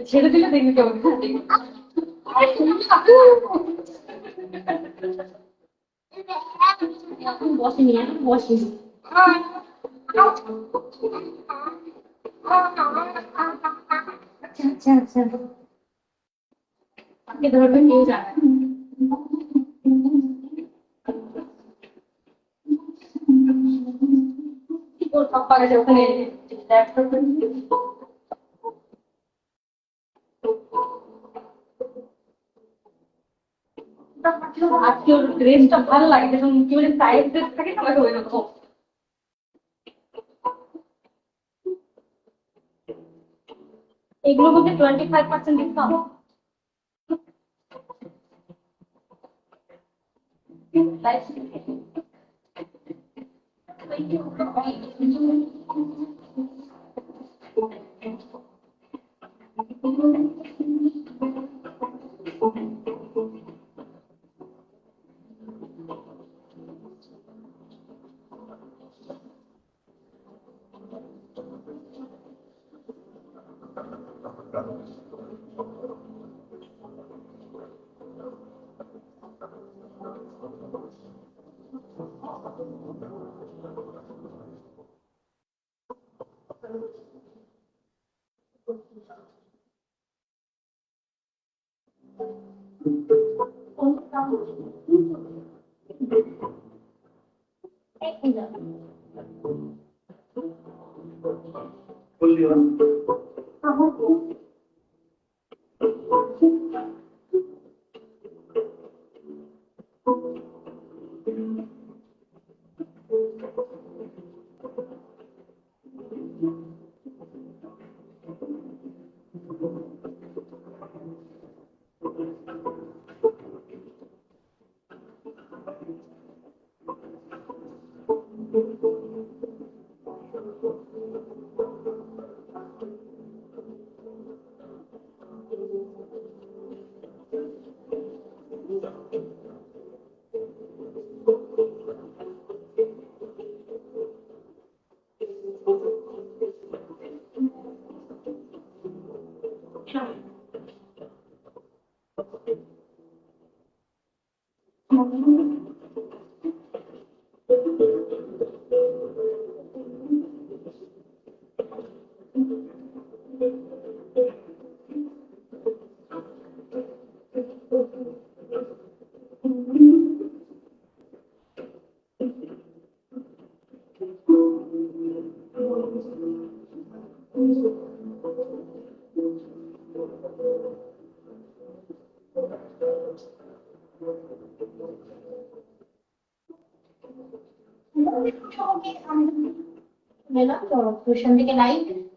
ছেড়ে দিলে দেখবি কেমন বসেনি বসেনি আচ্ছা আচ্ছা আজকে ধরবে কেউ জানে ওর পাপা গেছে ওখানে আজকে ওর ড্রেসটা ভালো লাগে যখন কি বলে টাইট ড্রেস থাকে না ওই রকম এগুলো মধ্যে 25% ডিসকাউন্ট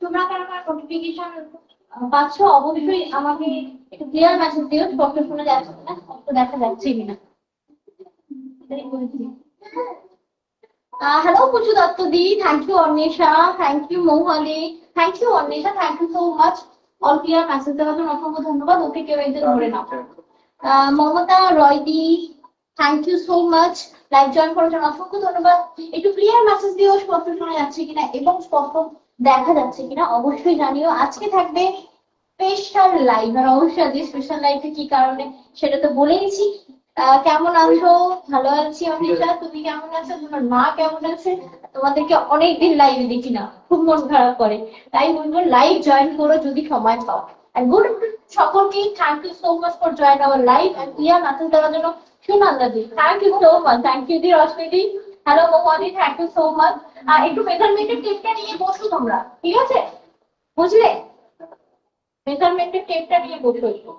তোমরা কারা নোটিফিকেশন পাচ্ছ অবশ্যই আমাকে একটু ক্লিয়ার মেসেজ দিও স্পষ্ট শোনা যাচ্ছে না স্পষ্ট দেখা যাচ্ছে কিনা hello Puju Datto di thank you Ornisha thank you Mohali thank you Ornisha thank you so much all clear message দেওয়ার জন্য অসংখ্য ধন্যবাদ ওকে কেউ একজন ধরে নাও মমতা রয়দি thank you so much live join করার জন্য অসংখ্য ধন্যবাদ একটু ক্লিয়ার মেসেজ দিও স্পষ্ট শোনা যাচ্ছে কিনা এবং স্পষ্ট দেখা যাচ্ছে কিনা অবশ্যই জানিও আজকে থাকবে স্পেশাল লাইভ আর অবশ্যই আজকে স্পেশাল লাইভে কি কারণে সেটা তো বলেইছি কেমন আছো? ভালো আছি অনিশা, তুমি কেমন আছো? তোমার মা কেমন আছে? তোমাদেরকে অনেকদিন লাইভে দেখি না, খুব মন খারাপ করে। তাই বলবো লাইভ জয়েন করো যদি সময় পাও। আর গুড সকলকে thank you so much for join our live. আর প্রিয়া মেসেজ দেওয়ার জন্য সুনন্দা দি, thank you so much. Thank you দি রশ্মিদি। হ্যালো মোহাদি, থ্যাংক ইউ সো মাচ। একটু মেজারমেন্টের টেপটা নিয়ে বসো তোমরা, ঠিক আছে? বুঝলে? মেজারমেন্টের টেপটা নিয়ে বসো একটু।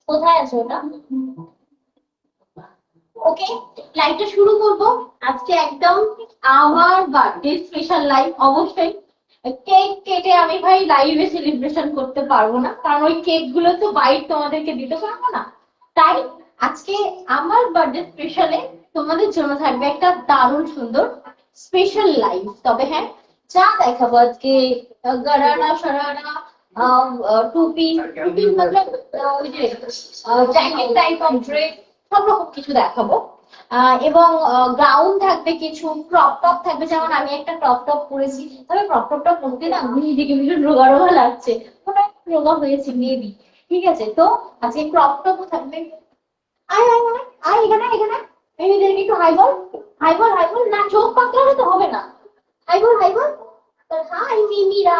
কোথায় আছে ওটা? ওকে, লাইভটা শুরু করব। আজকে একদম আমার বার্থডে স্পেশাল লাইভ। অবশ্যই কেক কেটে আমি ভাই লাইভে সেলিব্রেশন করতে পারবো না, কারণ ওই কেক গুলো তো বাইট তোমাদেরকে দিতে পারবো না। তাই আজকে আমার বার্থডে স্পেশালে তোমাদের জন্য থাকবে একটা দারুণ সুন্দর স্পেশাল লাইভ। তবে হ্যাঁ, যা দেখাবো আজকে গারানা সারানা টুপি টুপি মতলব ওই যে জ্যাকেট টাইপ অফ ড্রেস, সব রকম কিছু দেখাবো। এবং গাউন থাকবে, কিছু ক্রপ টপ থাকবে, যেমন আমি একটা ক্রপ টপ পরেছি। তবে ক্রপ টপটা পরতে না নিজেকে ভীষণ রোগা রোগা লাগছে, মনে হয় রোগা হয়েছে মেবি। ঠিক আছে, তো আজকে ক্রপ টপও থাকবে। আয় আয় আয় আয়, এখানে এখানে মেয়েদেরকে একটু হাই বল। হাই বল হাই বল, না চোখ পাতলে হলে তো হবে না। হাই বল হাই বল। হাই মিমিরা,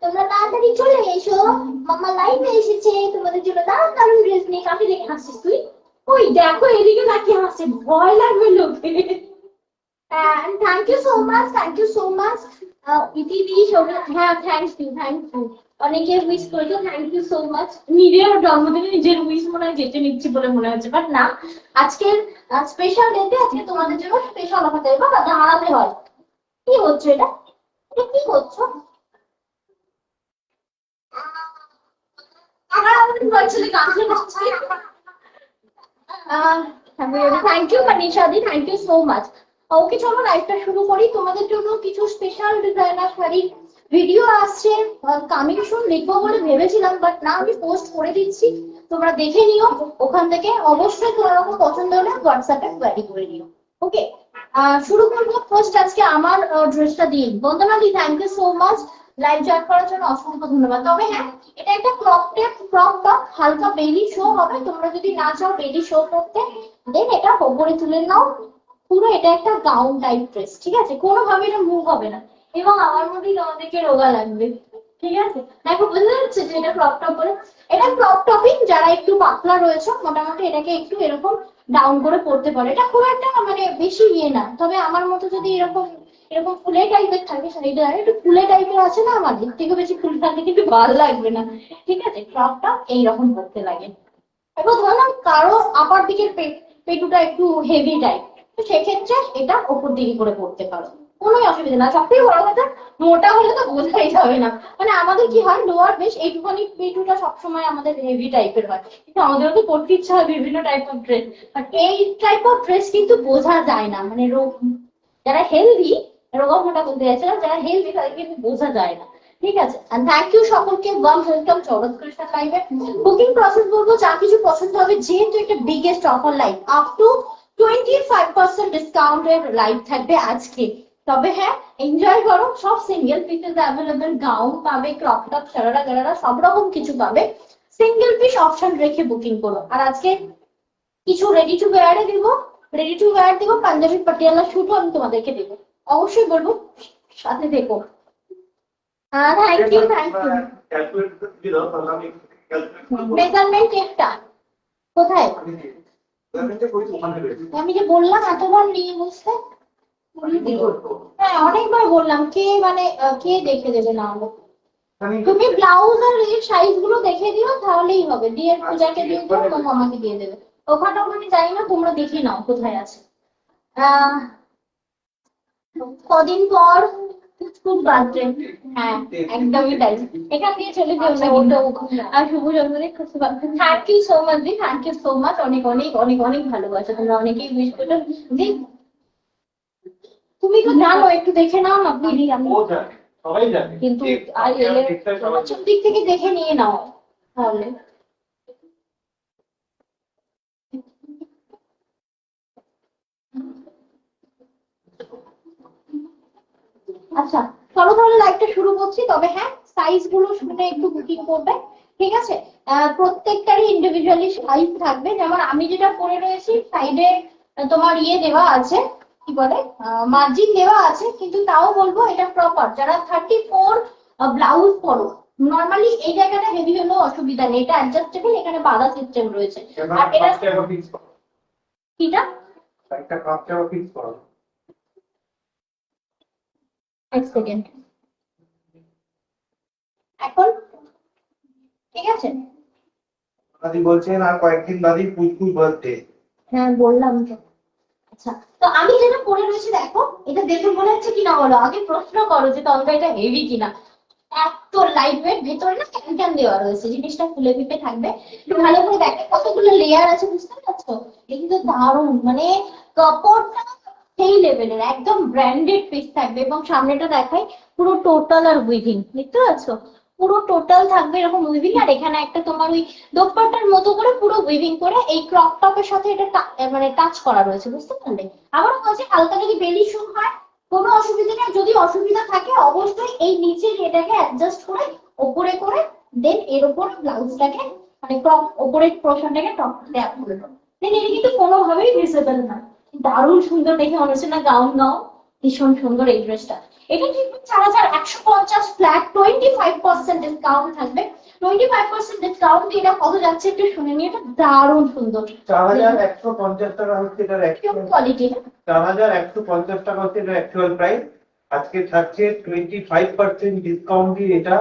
তোমরা তাড়াতাড়ি চলে এসো, মামা লাইভে এসেছে তোমাদের জন্য দারুণ দারুণ ড্রেস নিয়ে। কাকে দেখে হাসছিস তুই? ওই দেখো এদিকে তাকিয়ে হাসছে, ভয় লাগবে লোকে। And thank you so much, thank you so much. ইতিদি Sourav, হ্যাঁ থ্যাংক ইউ থ্যাংক ইউ। অনেকে উইশ করেছো, থ্যাংক ইউ সো মাচ। নিজের জন্মদিনে নিজের উইশ মনে হয় যেতে নিচ্ছি বলে মনে হচ্ছে, বাট না। আজকের স্পেশাল ডেতে আজকে তোমাদের জন্য স্পেশাল অফার দেবো, বাবা দাঁড়াতে হয়। কি হচ্ছে এটা? এটা কি করছো? আমার আমাদের বাচ্চাদের গান শোনাচ্ছে। থ্যাংক ইউ মানিশা দি, thank you so much. Okay, চলো লাইভটা শুরু করি। তোমাদের জন্য কিছু স্পেশাল ডিজাইনার শাড়ির ভিডিও আসছে, কামিং সুন লিখবো বলে ভেবেছিলাম, বাট না, আমি পোস্ট করে দিচ্ছি, তোমরা দেখে নিও। ওখান থেকে অবশ্যই তোমার পছন্দ হলে হোয়াটসঅ্যাপে কোয়ারি করে নিও। ওকে, শুরু করবো ফার্স্ট আজকে আমার ড্রেসটা দিয়ে। বন্দনা দি, thank you so much live join করার জন্য, অসংখ্য ধন্যবাদ। তবে হ্যাঁ, এটা একটা ক্রপ টপ, হালকা বেলি শো হবে। তোমরা যদি না চাও বেলি শো করতে, দেন এটা ওপরে তুলে নাও। পুরো এটা একটা গাউন টাইপ ড্রেস, ঠিক আছে? কোনোভাবে এটা মুভ হবে না, এবং আমার মধ্যেই তোমাদেরকে রোগা লাগবে। ঠিক আছে, দেখো বোঝা যাচ্ছে যে এটা ক্রপ টপ বলে। এটা ক্রপ টপিং, যারা একটু পাতলা রয়েছে মোটামুটি এটাকে একটু এরকম ডাউন করে পড়তে পারে। এটা খুব একটা মানে বেশি ইয়ে না, তবে আমার মতো যদি এরকম এরকম ফুলে টাইপের থাকে শাড়িটা, একটু ফুলে টাইপের আছে না, আমার এর থেকে বেশি ফুল থাকলে কিন্তু ভালো লাগবে না। ঠিক আছে, ক্রপ টপ এইরকম করতে লাগে। এবার ধরলাম কারো আপার দিকের পেটুটা একটু হেভি টাইপ, তো সেক্ষেত্রে এটা ওপর দিকে করে পড়তে পারো, কোনো অসুবিধা না। সবথেকে বড় কথা, মোটা হলে তো বোঝাই যাবে না। মানে আমাদের কি হয়, লোয়ার বেশ এইটুখানি পেটুটা সবসময় আমাদের হেভি টাইপের হয়, কিন্তু আমাদেরও তো পড়তে ইচ্ছা হয় বিভিন্ন টাইপ অফ ড্রেস। বাট এই টাইপ অফ ড্রেস কিন্তু বোঝা যায় না, মানে যারা হেলদি, রোগা মোটা বলতে চাইছে না, যারা হেলদি তাদের কিন্তু বোঝা যায় না। ঠিক আছে, এন্ড থ্যাংক ইউ সকলকে, ওয়ার্ম ওয়েলকাম চৌরস কৃষ্ণ লাইভে। বুকিং প্রসেস বলবো, যা কিছু পছন্দ হবে, যেহেতু একটা biggest offer live, up to 25% ডিসকাউন্টের লাইভ থাকবে আজকে। তবে হ্যাঁ, এনজয় করো। সব সিঙ্গেল পিসেস অ্যাভেলেবল, গাউন পাবে, ক্রপ টপ, সারারা গারারা সব রকম কিছু পাবে। সিঙ্গেল পিস অপশন রেখে বুকিং করো। আর আজকে কিছু রেডি টু ওয়্যারে দিব, রেডি টু ওয়্যার দিব, পাঞ্জাবি পাটিয়ালা শুটও আমি তোমাদেরকে দেবো। অবশ্যই বলবো, সাথে দেখো। Thank you thank you. Measurement টেপটা কোথায়? আমি যে বললাম এতবার নিয়ে বসতে। হ্যাঁ, অনেকবার বললাম, কে মানে কে দেখে দেবে না হলে? তুমি ব্লাউজ আর এর সাইজ গুলো দেখে দিও, তাহলেই হবে। দিয়ে পূজাকে দিয়ে দিও, তোমার মামাকে দিয়ে দেবে। ওখানে ওখানে জানি না, তোমরা দেখে নাও কোথায় আছে। আহ কদিন পর খুব বার্থডে, হ্যাঁ একদমই তাই। এখান দিয়ে চলে যেও না কিন্তু। আর শুভ জন্মদিন, খুব থ্যাংক ইউ সো মাচ দি, থ্যাংক ইউ সো মাচ। অনেক অনেক অনেক অনেক ভালোবাসা, তোমরা অনেকেই উইশ করছো দি। তুমি তো জানো, একটু দেখে নাও না প্লিজ। আমি সবাই জানে কিন্তু আর এলে প্রথম দিক থেকে দেখে নিয়ে নাও তাহলে। আচ্ছা, চলো তাহলে লাইভটা শুরু করছি। তবে হ্যাঁ, সাইজ গুলো শুনে একটু বুকিং করবে, ঠিক আছে। প্রত্যেকটারই ইন্ডিভিজুয়ালি সাইজ থাকবে, যেমন আমি যেটা পরে রয়েছি সাইডে তোমার ইয়ে দেওয়া আছে, কি বলে মার্জিন দেওয়া আছে, কিন্তু তাও বলবো এটা প্রপার। যারা 34 ব্লাউজ পরো নর্মালি এই জায়গাটা হেভি হলেও অসুবিধা নেই, এটা অ্যাডজাস্টেবল, এখানে বাঁধা সিস্টেম রয়েছে। আর এটা কিটা একটা কাপ চাও ফিক্স করো, এক সেকেন্ড এখন ঠিক আছে। দাদি বলছেন আর কয়েকদিন বাদই পুচকুর বার্থডে। হ্যাঁ বললাম তো। আচ্ছা, তো আমি যেটা পরে রয়েছি দেখো, এটা দেখে মনে হচ্ছে কিনা বলো, আগে প্রশ্ন করো যে তন্দ্রা এটা হেভি কিনা। এত লাইট ওয়েট, ভেতরে না ক্যান ক্যান দেওয়া রয়েছে, জিনিসটা ফুলে ফিপে থাকবে। একটু ভালো করে দেখে কতগুলো লেয়ার আছে, বুঝতে পারছো? এটা কিন্তু দারুণ, মানে কাপড়টা সেই লেভেলের একদম ব্র্যান্ডেড পিস থাকবে। এবং সামনেটা দেখাই, পুরো টোটাল আর উইভিং, দেখতে পাচ্ছো? পুরো টোটাল থাকবে এরকম উইভিং। আর এখানে একটা তোমার ওই দোপাট্টার মতো করে পুরো উইভিং করে এই ক্রপ টপের সাথে এটা মানে টাচ করা রয়েছে, বুঝতে পারলে? আবার বলছে হালকা যদি বেলি শু হয় কোনো অসুবিধা নেই, যদি অসুবিধা থাকে অবশ্যই এই নিচের এটাকে অ্যাডজাস্ট করে ওপরে করে দেন এর উপর ব্লাউজটাকে মানে টপ ওপরের পোর্শনটাকে টপ ট্যাপ করে দেবো। দেন এটা কিন্তু কোনোভাবেই ভিজিবল না। দারুণ সুন্দর, দেখে মনে হচ্ছে না গাউন গাউন, ভীষণ সুন্দর এই ড্রেসটা। এটা ঠিক 4150 ফ্ল্যাট 25% ডিসকাউন্ট থাকবে। 25% ডিসকাউন্ট দিয়ে এটা কত যাচ্ছে একটু শুনে নিয়ে, এটা দারুণ সুন্দর। 4150 টাকা হচ্ছে এটার অ্যাকচুয়াল কোয়ালিটি, 4150 টাকা হচ্ছে এটার অ্যাকচুয়াল প্রাইস। আজকে থাকছে 25% ডিসকাউন্ট দিয়ে এটা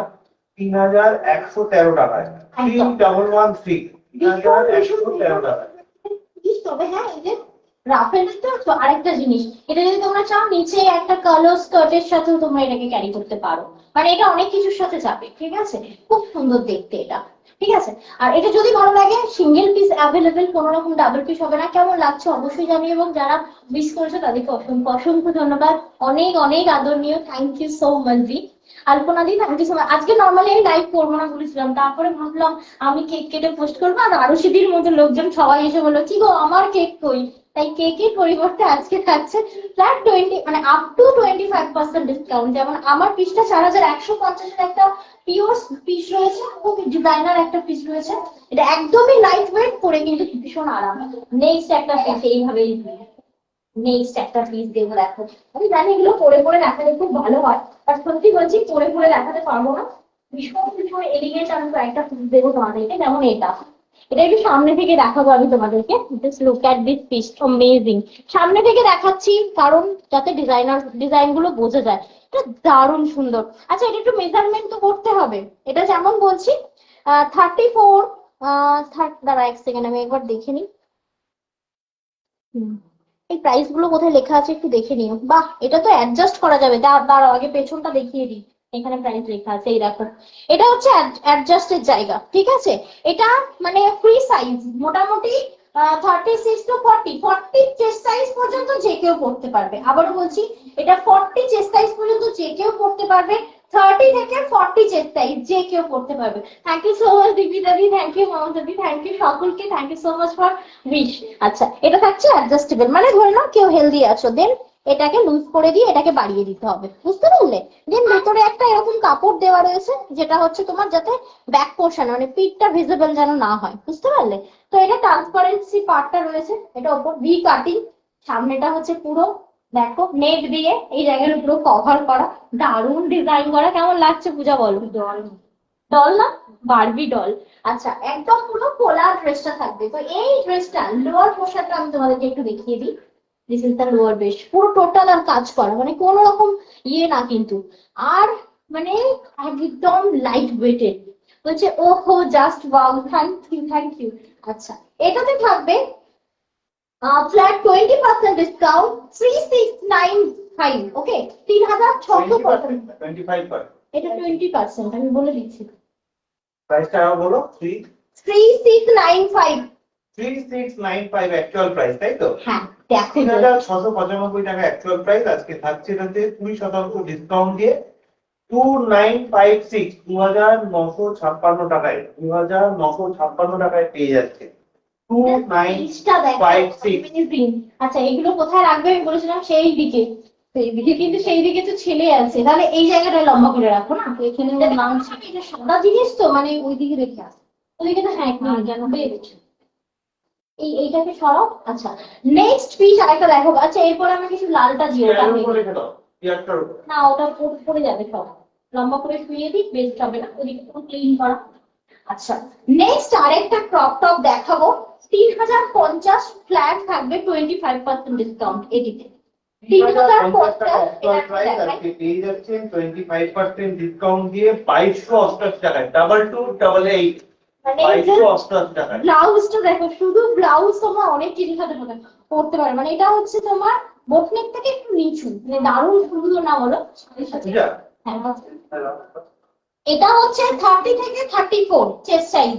3113 টাকায়, 3113, 3113 টাকায়। তবে হ্যাঁ, এই যে রাফেল তো আরেকটা জিনিস, এটা যদি তোমরা চাও নিচে একটা কালার স্কার্টের সাথেও তোমরা এটাকে ক্যারি করতে পারো, মানে এটা অনেক কিছুর সাথে যাবে। ঠিক আছে, খুব সুন্দর দেখতে এটা। ঠিক আছে, আর এটা যদি ভালো লাগে সিঙ্গেল পিস অ্যাভেলেবেল, কোনো রকম ডাবল পিস হবে না। কেমন লাগছে অবশ্যই জানিও, এবং যারা মিস করেছো তাদেরকে অসংখ্য অসংখ্য ধন্যবাদ, অনেক অনেক আদরণীয়। থ্যাংক ইউ সো মাচ দি। আলপনা দি থ্যাংক ইউ সো মাচ। আজকে নর্মালি আমি লাইভ করবো না বলেছিলাম, তারপরে ভাবলাম আমি কেক কেটে পোস্ট করবো, আর আরুষিদির মতো লোকজন সবাই এসে বললো কি গো আমার কেক কই, তাই কেকের পরিবর্তে আজকে থাকছে ফ্ল্যাট 20 মানে আপ টু 25% ডিসকাউন্ট। যেমন আমার পিসটা 4150 এর একটা পিওর পিস রয়েছে, খুব ডিজাইনার একটা পিস রয়েছে, এটা একদমই লাইট ওয়েট, পরে কিন্তু ভীষণ আরাম। নেক্সট একটা পিস এইভাবেই, নেক্সট একটা পিস দেবো দেখো। আমি জানি এগুলো পরে পরে দেখাতে খুব ভালো হয়, আর সত্যি বলছি পরে পরে দেখাতে পারবো না। ভীষণ ভীষণ এলিগেন্ট আমি কয়েকটা পিস দেবো তোমাদেরকে, যেমন এটা। এটা একটু সামনে থেকে দেখাবো আমি তোমাদেরকে, just look at this piece, amazing. সামনে থেকে দেখাচ্ছি কারণ যাতে ডিজাইন গুলো বোঝা যায়। এটা দারুণ সুন্দর। আচ্ছা, এটা একটু মেজারমেন্ট তো করতে হবে। এটা যেমন বলছি 34 দাঁড়া এক সেকেন্ড আমি একবার দেখে নিই। এই প্রাইস গুলো কোথায় লেখা আছে একটু দেখে নিও। বাহ, এটা তো অ্যাডজাস্ট করা যাবে। দাঁড়াও আগে পেছনটা দেখিয়ে দিই, এখানে প্রাইস লেখা আছে, এই দেখো। এটা হচ্ছে অ্যাডজাস্টের জায়গা, ঠিক আছে? এটা মানে ফ্রি সাইজ, মোটামুটি 36 to 40 চেস্ট সাইজ পর্যন্ত যে কেউ পড়তে পারবে। আবারও বলছি, এটা 40 চেস্ট সাইজ পর্যন্ত যে কেউ পড়তে পারবে, 30 থেকে 40 চেস্ট সাইজ যে কেউ পড়তে পারবে। Thank you so much Dipita দি, থ্যাংক ইউ মমতা দি, থ্যাংক ইউ সকলকে, thank you so much for wish. আচ্ছা, এটা থাকছে অ্যাডজাস্টেবল, মানে ধরে নাও কেউ হেলদি আছো, দেন এটাকে লুজ করে দিয়ে এটাকে বাড়িয়ে দিতে হবে, বুঝতে পারলে? দেন ভেতরে একটা এরকম কাপড় দেওয়া রয়েছে, যেটা হচ্ছে তোমার যাতে ব্যাক পোর্শন মানে পিঠটা ভিজিবল যেন না হয়, বুঝতে পারলে? তো এটা ট্রান্সপারেন্সি পার্টটা রয়েছে, এটা ওপর ভি কাটিং, সামনেটা হচ্ছে পুরো দেখো নেট দিয়ে এই জায়গার পুরো কভার করা, দারুণ ডিজাইন করা। কেমন লাগছে পূজা বলো? ডল না, বারবি ডল। আচ্ছা, একদম পুরো পোলার ড্রেসটা থাকবে। তো এই ড্রেসটা লোয়ার পোর্শনটা আমি তোমাদেরকে একটু দেখিয়ে দিই। দিস ইজ দ্য লোয়ার বেশ, পুরো টোটাল আর কাজ করা, মানে কোন রকম ইয়ে না কিন্তু। আর মানে একদম লাইট ওয়েটেড, বলছে ওহো just wow, thank you thank you. আচ্ছা, এটাতে থাকবে ফ্ল্যাট 20% ডিসকাউন্ট 3695, ওকে 3600। এটা 20%, আমি বলে দিচ্ছি প্রাইসটা বলো। 3695, 3695 অ্যাকচুয়াল প্রাইস, তাই তো? হ্যাঁ দেখো, 3695 টাকা অ্যাকচুয়াল প্রাইস। আজকে থাকছে এটাতে 20% ডিসকাউন্ট দিয়ে 2956, 2956 টাকায়, 2956 টাকায় পেয়ে যাচ্ছে 2956। আচ্ছা, এগুলো কোথায় রাখবে আমি বলেছিলাম সেই দিকে, সেইদিকে কিন্তু সেই দিকে তো ছেলে আছে, তাহলে এই জায়গাটা লম্বা করে রাখো না, তো এখানে ওর নাম এটা সাদা জিনিস তো মানে ওইদিকে রেখে আসো, ওইদিকে তো হ্যাঁ কেন হয়ে গেছে। এইটাকে সরাও। আচ্ছা নেক্সট পিস আরেকটা দেখো। আচ্ছা এরপর আমি কিছু লালটা দিও, ওটা না ওটা পড়ে যাবে সব, লম্বা করে শুয়ে দিই, বেস্ট হবে না, ওদিকে পুরো ক্লিন করা। আচ্ছা নেক্সট আরেকটা ক্রপ টপ দেখাবো, 3050 ফ্ল্যাট থাকবে 25% ডিসকাউন্ট এটিতে। 3050 পেয়ে যাচ্ছেন 25% ডিসকাউন্ট দিয়ে 2288 টাকায়, ডাবল টু ডাবল এইট, 2288 টাকায়। ব্লাউজটা দেখো, শুধু ব্লাউজ তোমরা অনেক জিনিস সাথে পড়তে পারো, মানে এটা হচ্ছে তোমার বোটনেক থেকে একটু নিচু, মানে দারুণ সুন্দর না বলো। এটা হচ্ছে 30 থেকে 34 চেস্ট সাইজ,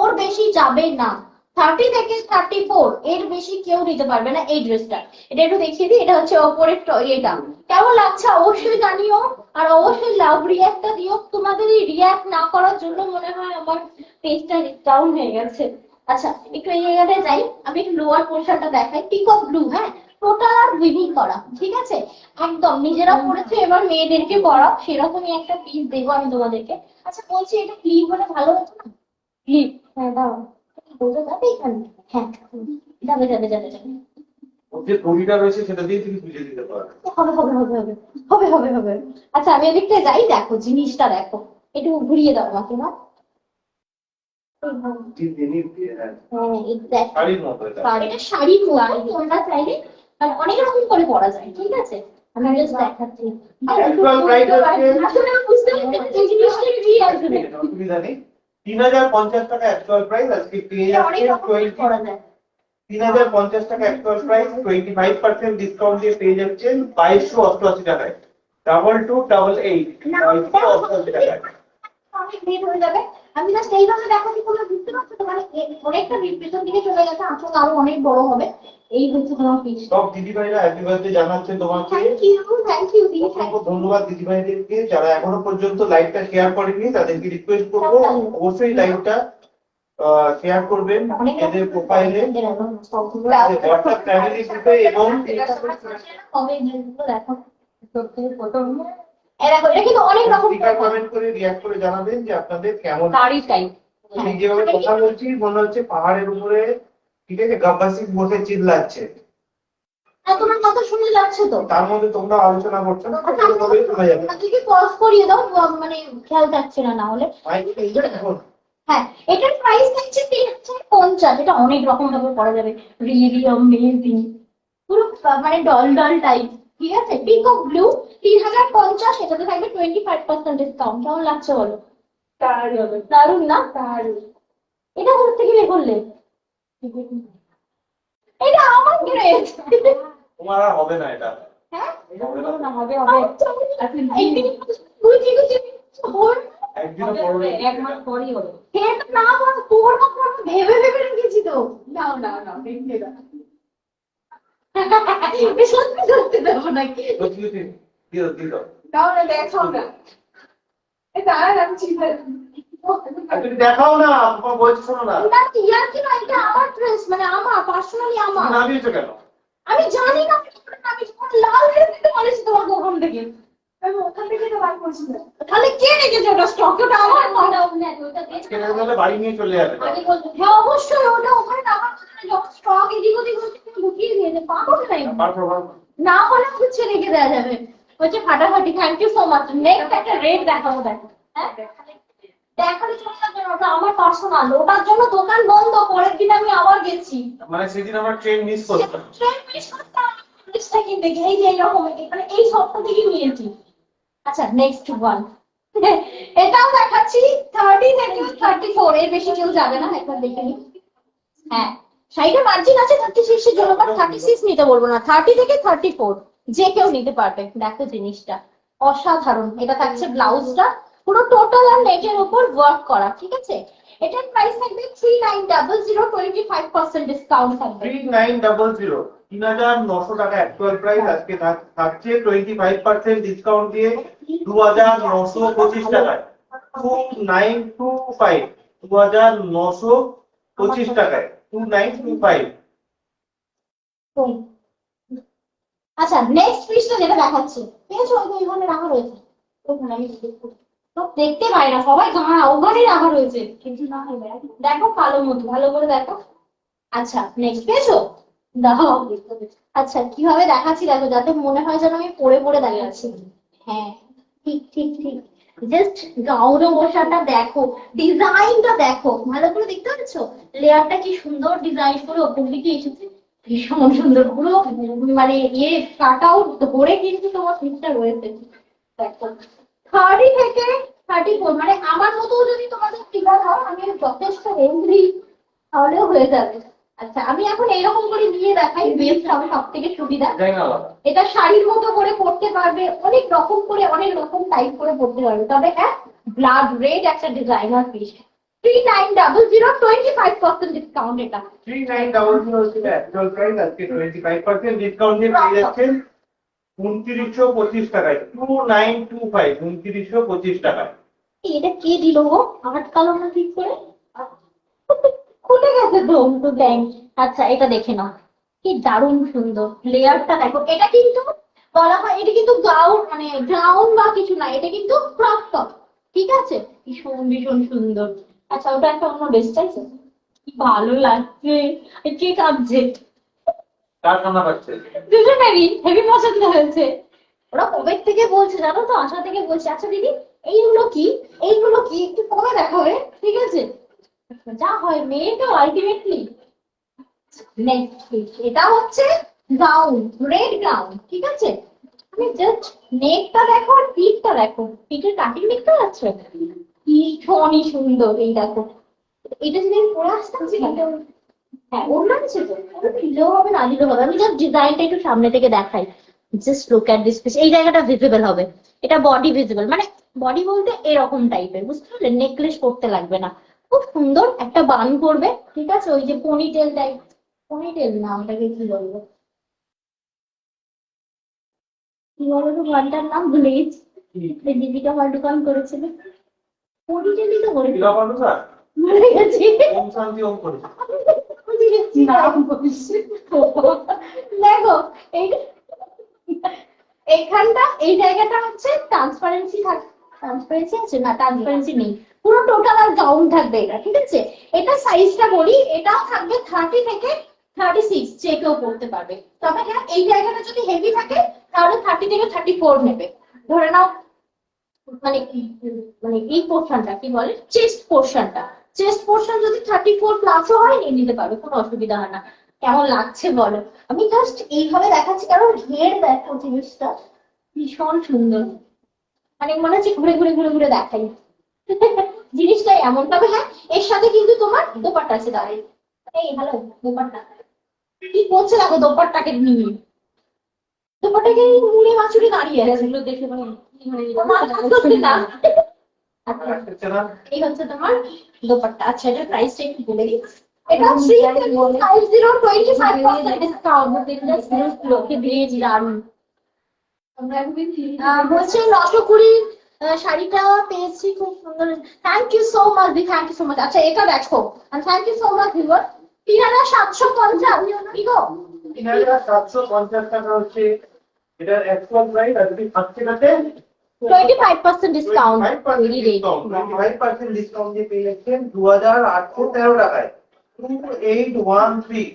ওর বেশি যাবে না। 30 থেকে 34 এর বেশি কেউ নিতে পারবে না এই ড্রেসটা। এটা একটু দেখিয়ে দিই, এটা হচ্ছে ওপরের এটা কেমন লাগছে অবশ্যই জানিও, আর অবশ্যই লাভ রিয়াক্টটা দিও। তোমাদের এই রিয়াক্ট না করার জন্য মনে হয় আমার পেজটা ডাউন হয়ে গেছে। আচ্ছা একটু এই জায়গাটায় যাই, আমি একটু লোয়ার পোর্শনটা দেখাই, পিকক ব্লু, হ্যাঁ টোটাল আর উইভিং করা, ঠিক আছে একদম নিজেরা পড়েছে, এবার মেয়েদেরকে পড়াও সেরকমই একটা পিস দেবো আমি তোমাদেরকে। আচ্ছা বলছি এটা ক্লিপ হলে ভালো হতো না? ক্লিপ, হ্যাঁ দাও, বোঝা যাবে এখানে, হ্যাঁ যাবে যাবে যাবে যাবে, যে দড়িটা রয়েছে সেটা দিয়ে তুমি বুঝে দিতে পারো। হবে হবে হবে হবে হবে হবে হবে। আচ্ছা আমি এদিকটা যাই, দেখো জিনিসটা দেখো, একটু ঘুরিয়ে দাও আমাকে না। শাড়ির মতো এটা। এটা শাড়ির মতো, তোমরা চাইলে মানে অনেক রকম করে পরা যায়, ঠিক আছে আমি জাস্ট দেখাচ্ছি। অ্যাকচুয়াল প্রাইস হচ্ছে, আসলে আমি বুঝতে পারছি না এই জিনিসটা কি আসবে, অসুবিধা নেই। 3050 টাকা অ্যাকচুয়াল প্রাইস, আজকে পেয়ে অনেক রকম করে যাচ্ছেন পরা যায়। 3050 টাকা অ্যাকচুয়াল প্রাইস, 25% ডিসকাউন্ট দিয়ে পেয়ে যাচ্ছেন 2288 টাকায়, ডাবল টু ডাবল এইট, 2288 টাকায়। অনেক লেট হয়ে যাবে, আমি জাস্ট এইভাবে দেখাচ্ছি, তোমরা বুঝতে পারছো তো, মানে অনেকটা পেছন দিকে চলে গেছে, আসলে আরো অনেক বড় হবে। এই হচ্ছে তোমার পিস। সব দিদিভাইরা হ্যাপি বার্থডে জানাচ্ছেন তোমাকে। থ্যাংক ইউ দিদি, অসংখ্য ধন্যবাদ দিদিভাইদেরকে, যারা এখনো পর্যন্ত লাইভটা শেয়ার করেনি তাদেরকে রিকোয়েস্ট করবো অবশ্যই লাইভটা শেয়ার করবেন এদের প্রোফাইলে, হোয়াটসঅ্যাপ ফ্যামিলি গ্রুপে, এবং এটা কিন্তু অনেক রকম কমেন্ট করে রিঅ্যাক্ট করে জানাবেন যে আপনাদের কেমন। তাই আমি যেভাবে কথা বলছি মনে হচ্ছে পাহাড়ের উপরে, ঠিক আছে, গাব্বাসি বসে চিল্লাচ্ছে, তোমার কথা শুনে যাচ্ছে তো, তার মধ্যে তোমরা আলোচনা করছো না, শোনা যাবে। আজকে পজ করিয়ে দাও, মানে খেয়াল থাকছে না, না হলে। হ্যাঁ এটার প্রাইস থাকছে 3050, এটা অনেক রকম ভাবে পড়া যাবে, রিয়েলি অ্যামেজিং, পুরো মানে ডল ডল টাইপ, ঠিক আছে পিকক ব্লু 3050, এটাতে থাকবে 25% ডিসকাউন্ট। কেমন লাগছে বলো? দারুন না? এটা কোথা থেকে বের করলে? এটা আমার ড্রেস। তোমার আর হবে না এটা। হ্যাঁ না হবে হবে, একদিন তুই ঠিক আছে একদিনও পড়বে, এক মাস পরেই হবে, এটা না বল পড়বো পড়বো ভেবে ভেবে রেখেছি তো, নাও নাও নাও দেখে দাও। সত্যি সত্যি দেবো নাকি? দিও দিও, নাও না দেখাও না, এই দাঁড়া রাখছি, তুমি দেখাও না, তোমার বলছি শোনো না। না ইয়ার কি না, এটা আমার ড্রেস, মানে আমার পার্সোনালি আমার। না দিয়েছো কেন? আমি জানি না, আমি যখন লাল ড্রেস দিতে বলেছি তোমার দোকান থেকে, আমি ওখান থেকে তো বার করছি না, তাহলে কে রেখেছে ওটা স্টক? ওটা আমার না, ওটা তাহলে বাড়ি নিয়ে চলে যাবে। আগে বলতো হ্যাঁ অবশ্যই, ওটা ওখানে আমার যখন স্টক এদিক ওদিক হচ্ছে লুকিয়ে দিয়েছে, পাবো নাই না হলে হচ্ছে রেখে দেওয়া যাবে, হচ্ছে ফাটাফাটি। Thank you so much. Next একটা রেট দেখাবো, দেখো হ্যাঁ দেখালে চলে যাবে, ওটা আমার পার্সোনাল, ওটার জন্য দোকান বন্ধ, পরের দিন আমি আবার গেছি, মানে সেদিন আমার ট্রেন মিস করতাম। ট্রেন মিস করতাম ড্রেসটা কিনতে গিয়ে, এই যে এরকম মানে এই সপ্তাহ থেকে নিয়েছি। আচ্ছা নেক্সট ওয়ান, এটাও দেখাচ্ছি 30 থেকে 34, এর বেশি কেউ যাবে না, একবার দেখে নিই। হ্যাঁ সাইডে মার্জিন আছে 36 এর জন্য, বাট 36 নিতে বলবো না, 30 থেকে 34 যে কেউ নিতে পারবে। দেখো জিনিসটা অসাধারণ, এটা থাকছে ব্লাউজটা পুরো টোটাল আর নেটের উপর ওয়ার্ক করা, ঠিক আছে এটার প্রাইস থাকবে 3900, 25% ডিসকাউন্ট থাকবে। 3900, 3900 টাকা অ্যাকচুয়াল প্রাইস, আজকে থাকছে 25% ডিসকাউন্ট দিয়ে 2925 টাকায়, 2925, 2925 টাকায়, 2925। আচ্ছা নেক্সট পিসটা যেটা দেখাচ্ছি পেয়েছো ওইখানে রাখা রয়েছে ওখানে আমি তো দেখতে পাই না সবাই ওখানে রাখা রয়েছে কিন্তু না দেখো কালো মতো ভালো করে দেখো আচ্ছা নেক্সট পেয়েছো দাও আচ্ছা কিভাবে দেখাচ্ছি দেখো যাতে মনে হয় যেন আমি পরে পরে দেখাচ্ছি হ্যাঁ ঠিক ঠিক ঠিক জাস্ট গাউনে বসাটা দেখো ডিজাইনটা দেখো ভালো করে দেখতে পাচ্ছ লেয়ারটা কি সুন্দর ডিজাইন করে ওপর দিকে এসেছে ভীষণ সুন্দর পুরো মানে কাট আউট ধরে কিন্তু তোমার পিসটা রয়েছে দেখো 30 থেকে 34 মানে আমার মতো যদি তোমাদের ফিগার হয় আমি যথেষ্ট হেলদি তাহলেও হয়ে যাবে আচ্ছা আমি এখন এরকম করে নিয়ে দেখাই বেস্ট হবে সব থেকে সুবিধা এটা শাড়ির মতো করে পরতে পারবে অনেক রকম করে অনেক রকম টাইপ করে পরতে পারবে তবে হ্যাঁ ব্লাড রেড একটা ডিজাইনার পিস 3900 25% ডিসকাউন্ট এটা 3900 হচ্ছে অ্যাকচুয়াল প্রাইস আজকে 25% ডিসকাউন্ট দিয়ে পেয়ে যাচ্ছেন 2925 টাকায় 2925 2925 টাকায় এটা কে দিল গো আটকালো না ঠিক করে খুলে গেছে তো ব্যাংক আচ্ছা এটা দেখে নাও কি দারুণ সুন্দর লেয়ারটা দেখো এটা কিন্তু বলা হয় এটা কিন্তু গাউন মানে গাউন বা কিছু না এটা কিন্তু ক্রপ টপ ঠিক আছে ভীষণ ভীষণ সুন্দর আচ্ছা ওটা একটা অন্য ড্রেস চাইছে কি ভালো লাগছে কে কাঁপছে কার কান্না পাচ্ছে দুজনেরই হেভি পছন্দ হয়েছে ওরা কবে থেকে বলছে জানো তো আশা থেকে বলছে আচ্ছা দিদি এইগুলো কি এইগুলো কি একটু কবে দেখাবে ঠিক আছে যা হয় মেয়ে তো আলটিমেটলি নেক্সট এটা হচ্ছে গাউন রেড গাউন ঠিক আছে তুমি জাস্ট নেকটা দেখো আর পিঠটা দেখো পিঠের কাটিং দেখতে পাচ্ছ ভীষণই সুন্দর এই দেখো এটা যদি আমি পরে আসতাম হ্যাঁ ওর লাগছে তো দিলেও হবে না দিলেও হবে আমি জাস্ট ডিজাইনটা একটু সামনে থেকে দেখাই just look at this piece এই জায়গাটা ভিজিবল হবে এটা বডি ভিজিবল মানে বডি বলতে এরকম টাইপের বুঝতে পারলে নেকলেস করতে লাগবে না খুব সুন্দর একটা বান করবে ঠিক আছে ওই যে পনিটেল টাইপ পনিটেল না ওটাকে কি বলবো কি বলো তো গানটার নাম ভুলে গেছি দীপিকা পাডুকোন করেছিল পনিটেলই তো করেছিল ভুলে গেছি ওম শান্তি ওম করে দেখো এই এইখানটা এই জায়গাটা হচ্ছে ট্রান্সপারেন্সি থাকে ট্রান্সপারেন্সি আছে না ট্রান্সপারেন্সি নেই পুরো টোটাল আর গাউন থাকবে এটা ঠিক আছে এটা সাইজটা বলি এটাও থাকবে 30 থেকে 36 যে কেউ পড়তে পারবে তবে হ্যাঁ এই জায়গাটা যদি হেভি থাকে তাহলে 30 থেকে 34 নেবে ধরে নাও মানে মানে এই পোর্শনটা কি বলে চেস্ট পোর্শন যদি 34 প্লাসও হয় নিয়ে নিতে পারবে কোনো অসুবিধা হয় না কেমন লাগছে বলো আমি জাস্ট এইভাবে দেখাচ্ছি কারণ ঘের দেখো জিনিসটা ভীষণ সুন্দর মানে মনে হচ্ছে ঘুরে ঘুরে ঘুরে ঘুরে দেখাই জিনিসটাই এমন তবে হ্যাঁ এর সাথে কিন্তু তোমার দোপাট্টা আছে দাঁড়াই এই হ্যালো দোপাট্টা কি করছে দেখো দোপাট্টাকে নিয়ে দোপাট্টাকে মুড়ি মাছুরি দাঁড়িয়ে আছে এগুলো দেখে মানে এই হচ্ছে তোমার দোপাট্টা আচ্ছা এটার প্রাইসটা একটু বলে দিই এটা 350 ডিসকাউন্ট লোকে দিয়েছি দারুন বলছে 920 শাড়িটা পেয়েছি খুব সুন্দর থ্যাংক ইউ সো মাচ দি থ্যাংক ইউ সো মাচ আচ্ছা এটা দেখো thank you so much viewer 3750 কি গো 3750 টাকা হচ্ছে এটার অ্যাকচুয়াল প্রাইস আর যদি 5 টাকাতে 25% ডিসকাউন্ট 25% ডিসকাউন্ট দিয়ে পেয়ে যাচ্ছেন 2813 টাকায় 2813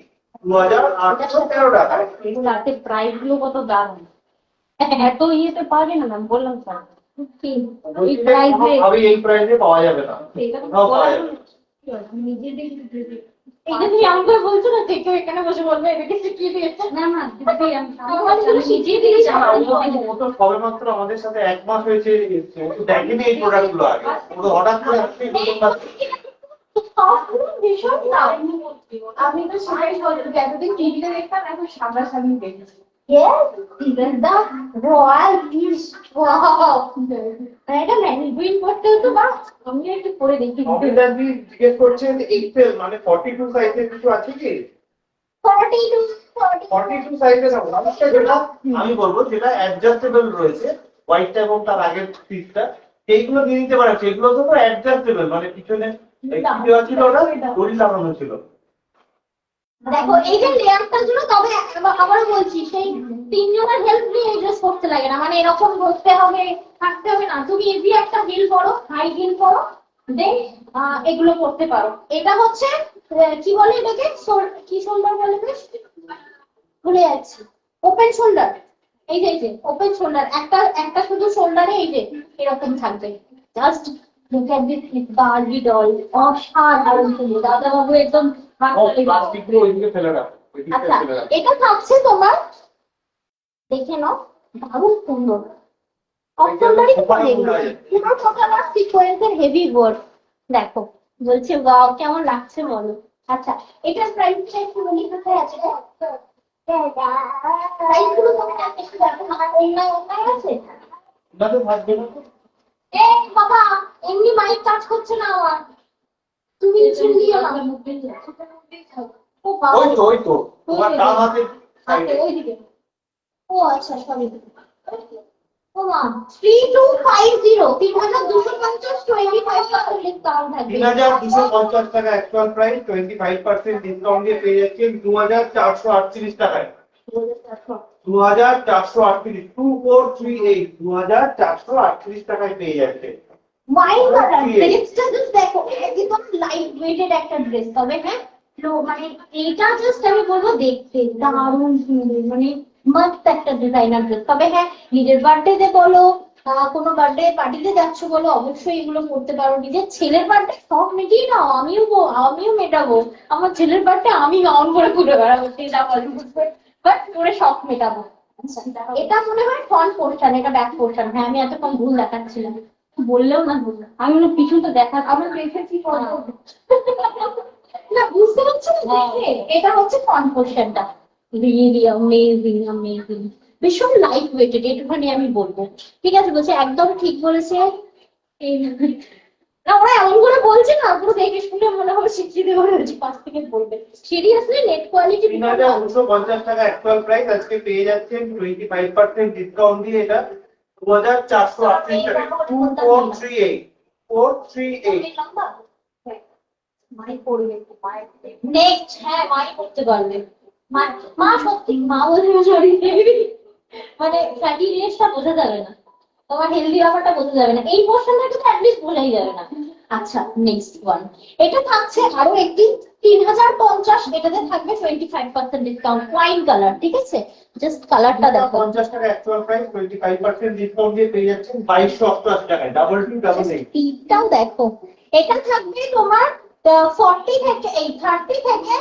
2813 টাকায় তাতে প্রাইস গুলো কত দাম এত ইয়েতে পারে না ম্যাম বললাম স্যার এই প্রাইসে এই প্রাইসে পাওয়া যাবে না এটা তুমি আমাকে বলছো না কেউ এখানে বসে বলবে এটা কিছু কি দিয়েছে না না দিদি আমি শিখিয়ে দিয়ে ও তো সবেমাত্র আমাদের সাথে 1 মাস হয়েছে ও দেখেনি এই প্রোডাক্ট গুলো আগে ও হঠাৎ করে আসছে ভীষণ দাম আমি তো সেটাই বলছি এতদিন টিভিতে দেখতাম এখন সামনাসামনি দেখছি Yes, even the royal dish. Wow. এটা ম্যানিকুইন করতে তো বা আমি একটু পরে দেখি অবিনাশ জি জিজ্ঞেস করছেন এক্সেল মানে 42 সাইজের কিছু আছে কি 42 সাইজের যেটা আমি বলবো যেটা অ্যাডজাস্টেবল রয়েছে হোয়াইটটা এবং তার আগের পিসটা সেইগুলো দিয়ে দিতে পারে সেগুলো তো অ্যাডজাস্টেবল মানে পিছনে কি দেওয়া ছিল ওটা দড়ি লাগানো ছিল দেখো এই যে লেয়ারটার জন্য, তবে আবারও বলছি সেই তিনজনের হেল্প নিয়ে এই ড্রেস করতে লাগে না, মানে এরকম বসতে হবে থাকতে হবে না, তুমি ইজি একটা হিল করো, হাই হিল করো, দেন এগুলো করতে পারো। এটা হচ্ছে কি বলে এটাকে, কি শোল্ডার বলে বেশ, ভুলে যাচ্ছি, ওপেন শোল্ডার। এই যে ওপেন শোল্ডার, একটা একটা শুধু শোল্ডারে এই যে এরকম থাকবে। Just look at this Barbie doll, অসাধারণ সুন্দর। দাদা বাবু একদম আচ্ছা, এটা থাকছে তোমার, দেখে নাও, দারুণ সুন্দর। অক্টোবরই তো পড়ে এগুলো। পুরো টোটাল সিকোয়েন্সের হেভি ওয়ার্ক। দেখো, বলছে ওয়াও কেমন লাগছে বলো। আচ্ছা, এটার প্রাইসটা একটু বলি, কোথায় আছে? প্রাইসগুলো তোমাকে একটু দেখো, আমার অন্যায় আছে। এই বাবা, এমনি মাইক কাজ করছে না আমার, তুমি ছিল দিও না। ও বাবা, ওই তো তোমার ডান হাতে আচ্ছা ওইদিকে। ও আচ্ছা, সরি। ও মা, 3250, 3250, 25% ডিসকাউন্ট থাকবে। 3250 টাকা অ্যাকচুয়াল প্রাইস, 25% ডিসকাউন্ট দিয়ে পেয়ে যাচ্ছেন 2438 টাকায়। 2438, 2438, 2438 টাকায় পেয়ে যাচ্ছে। ওয়াইন কালার ড্রেসটা জাস্ট দেখো, একদম লাইট ওয়েটেড একটা ড্রেস, তবে হ্যাঁ মানে এইটা জাস্ট আমি বলবো দেখতে দারুণ সুন্দর, মানে মাস্ট একটা ডিজাইনার ড্রেস। তবে হ্যাঁ, নিজের বার্থডে বলো, কোনো বার্থডে পার্টিতে যাচ্ছ বলো, অবশ্যই এগুলো করতে পারো। নিজের ছেলের বার্থডে সব মিটিয়ে নাও, আমিও মেটাবো। আমার ছেলের বার্থডে আমি গাউন করে ঘুরে বেড়াবো, সেটা বাট করে শখ মেটাবো। এটা মনে হয় ফ্রন্ট পোর্শন, এটা ব্যাক পোর্শন। হ্যাঁ, আমি এতক্ষণ ভুল দেখাচ্ছিলাম, বললেও না ভুল, আমি না পিছনটা দেখা আমি দেখেছি না, বুঝতে পারছি না দেখে। এটা হচ্ছে ফ্রন্ট পোর্শনটা, রিয়েলি অ্যামেজিং অ্যামেজিং, ভীষণ লাইট ওয়েটেড, একটুখানি আমি বলবো। ঠিক আছে, বলছে একদম ঠিক বলেছে। না, ওরা এমন করে বলছে না, পুরো দেখে শুনে মনে হবে স্বীকৃতি করে হচ্ছে, পাশ থেকে বলবে। সিরিয়াসলি নেট কোয়ালিটি 3950 টাকা অ্যাকচুয়াল প্রাইস, আজকে পেয়ে যাচ্ছেন 25% ডিসকাউন্ট দিয়ে এটা 2438 টাকা। 2438, 438। নেক্সট, হ্যাঁ মাই করতে পারবে। মা সত্যি, মা বলতে সরি, মানে ফ্যাটি জিনিসটা বোঝা যাবে না, তোমার হেলদি ব্যাপারটা বোঝা যাবে না, এই পোর্শনটা তো অ্যাটলিস্ট বোঝাই যাবে না। আচ্ছা, নেক্সট ওয়ান, এটা থাকছে আরো একটি 3050, এটাতে থাকবে 25% ডিসকাউন্ট, ওয়াইন কালার। ঠিক আছে, জাস্ট কালারটা দেখো। 50 টাকা অ্যাকচুয়াল প্রাইস, 25% ডিসকাউন্ট দিয়ে পেয়ে যাচ্ছেন 2288 টাকায়, 2288। স্পিডটাও দেখো। এটা থাকবে তোমার 40 থেকে এই 30 থেকে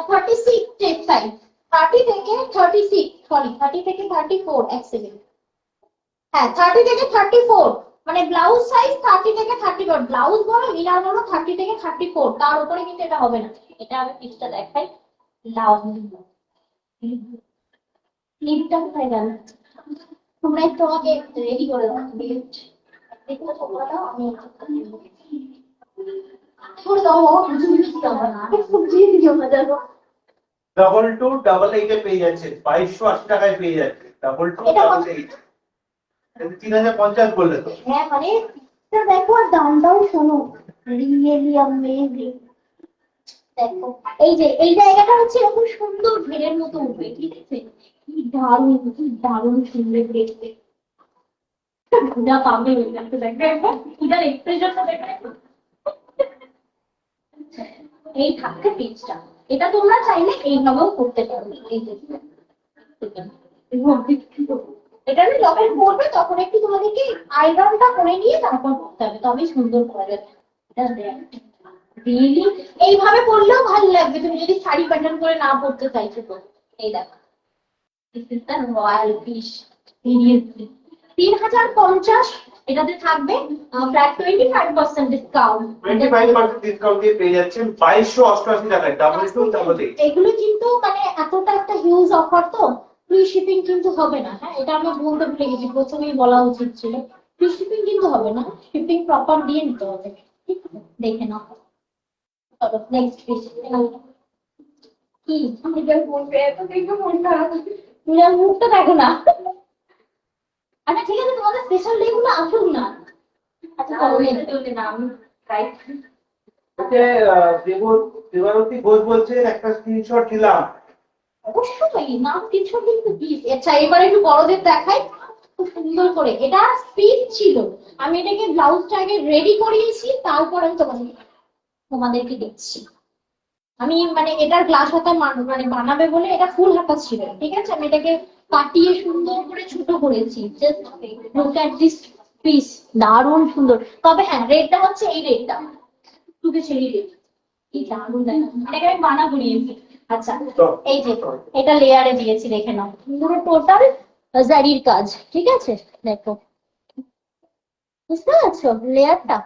36 চেস্ট সাইজ, 30 থেকে 36, সরি 30 থেকে 34, এক সেকেন্ড, হ্যাঁ 30 থেকে 34, মানে ব্লাউজ সাইজ 30 থেকে 34, ব্লাউজ বলো ইনার বলো 30 থেকে 34, তার উপরে কিন্তু এটা হবে না। এটা আমি পিসটা দেখাই, লিপটা কোথায় গেল? তোমরা একটু আমাকে রেডি করে দাও, দেখো তোমরা দাও, আমি করে দাও, বুঝিয়ে দিও না দেখো। 2288 এ পেয়ে যাচ্ছেন, 2280 টাকায় পেয়ে যাচ্ছেন 2288। 3050 বললে তো। হ্যাঁ মানে দেখো, আর দামটাও শোনো, রিয়েলি অ্যামেজিং। দেখো এই যে এই জায়গাটা হচ্ছে এরকম সুন্দর ঘেরের মতো উঠবে, ঠিক আছে, কি দারুণ, কি দারুণ সুন্দর দেখতে। পূজা পাবে দেখবে, পূজার এক্সপ্রেশনটা দেখবে। এই থাকতে পেজটা, এটা তোমরা চাইলে এইভাবেও করতে পারো। এই যে এটা আমি যখন করবে তখন একটু তোমাদেরকে আয়রনটা করে নিয়ে তারপর করতে হবে, তবেই সুন্দর করে রিয়েলি। এইভাবে পরলেও ভালো লাগবে, তুমি যদি শাড়ি প্যাটার্ন করে না পরতে চাইছো তো। এই দেখো, this is the royal piece, seriously 3050, এটাতে থাকবে ফ্ল্যাট 25% ডিসকাউন্ট। 25% ডিসকাউন্ট দিয়ে পেয়ে যাচ্ছেন 2288 টাকায়, 2288। এগুলো কিন্তু মানে এতটা একটা হিউজ অফার তো, ফ্রি শিপিং কিন্তু হবে না। হ্যাঁ, এটা আমি বলতে ভুলে গেছি, প্রথমেই বলা উচিত ছিল। ফ্রি শিপিং কিন্তু হবে না, শিপিং প্রপার দিয়ে নিতে হবে। ঠিক আছে, দেখে নাও। চলো নেক্সট পিস। কি আমি যা বলবে, এত দেখে মন খারাপ, তুমি আর মুখটা দেখো না। আচ্ছা ঠিক আছে, তোমাদের স্পেশাল ডে গুলো আসুক না। আচ্ছা চলো, এটা চলবে না, আমি রাইট দেবারতী ঘোষ বলছে একটা স্ক্রিনশট দিলাম। অবশ্যই নাম কিছু কিন্তু আচ্ছা এবার একটু বড়দের দেখাই খুব সুন্দর করে। এটা স্পিচ ছিল, আমি এটাকে ব্লাউজটা আগে রেডি করিয়েছি, তারপর আমি তোমাদেরকে দেখছি। আমি মানে এটার গ্লাস হাতা মানে বানাবে বলে এটা ফুল হাতা ছিল, ঠিক আছে, আমি এটাকে কাটিয়ে সুন্দর করে ছোট করেছি। Just look at this piece, দারুণ সুন্দর। তবে হ্যাঁ রেটটা হচ্ছে এই রেটটা, টুকে ছেড়ে রেট, কি দারুণ দেখো, এটাকে আমি বানাবো নিয়েছি। আচ্ছা এই যে এটা লেয়ারে দিয়েছি, দেখে নাও পুরো টোটাল জারির কাজ, ঠিক আছে, দেখো বুঝতে পারছো লেয়ারটা।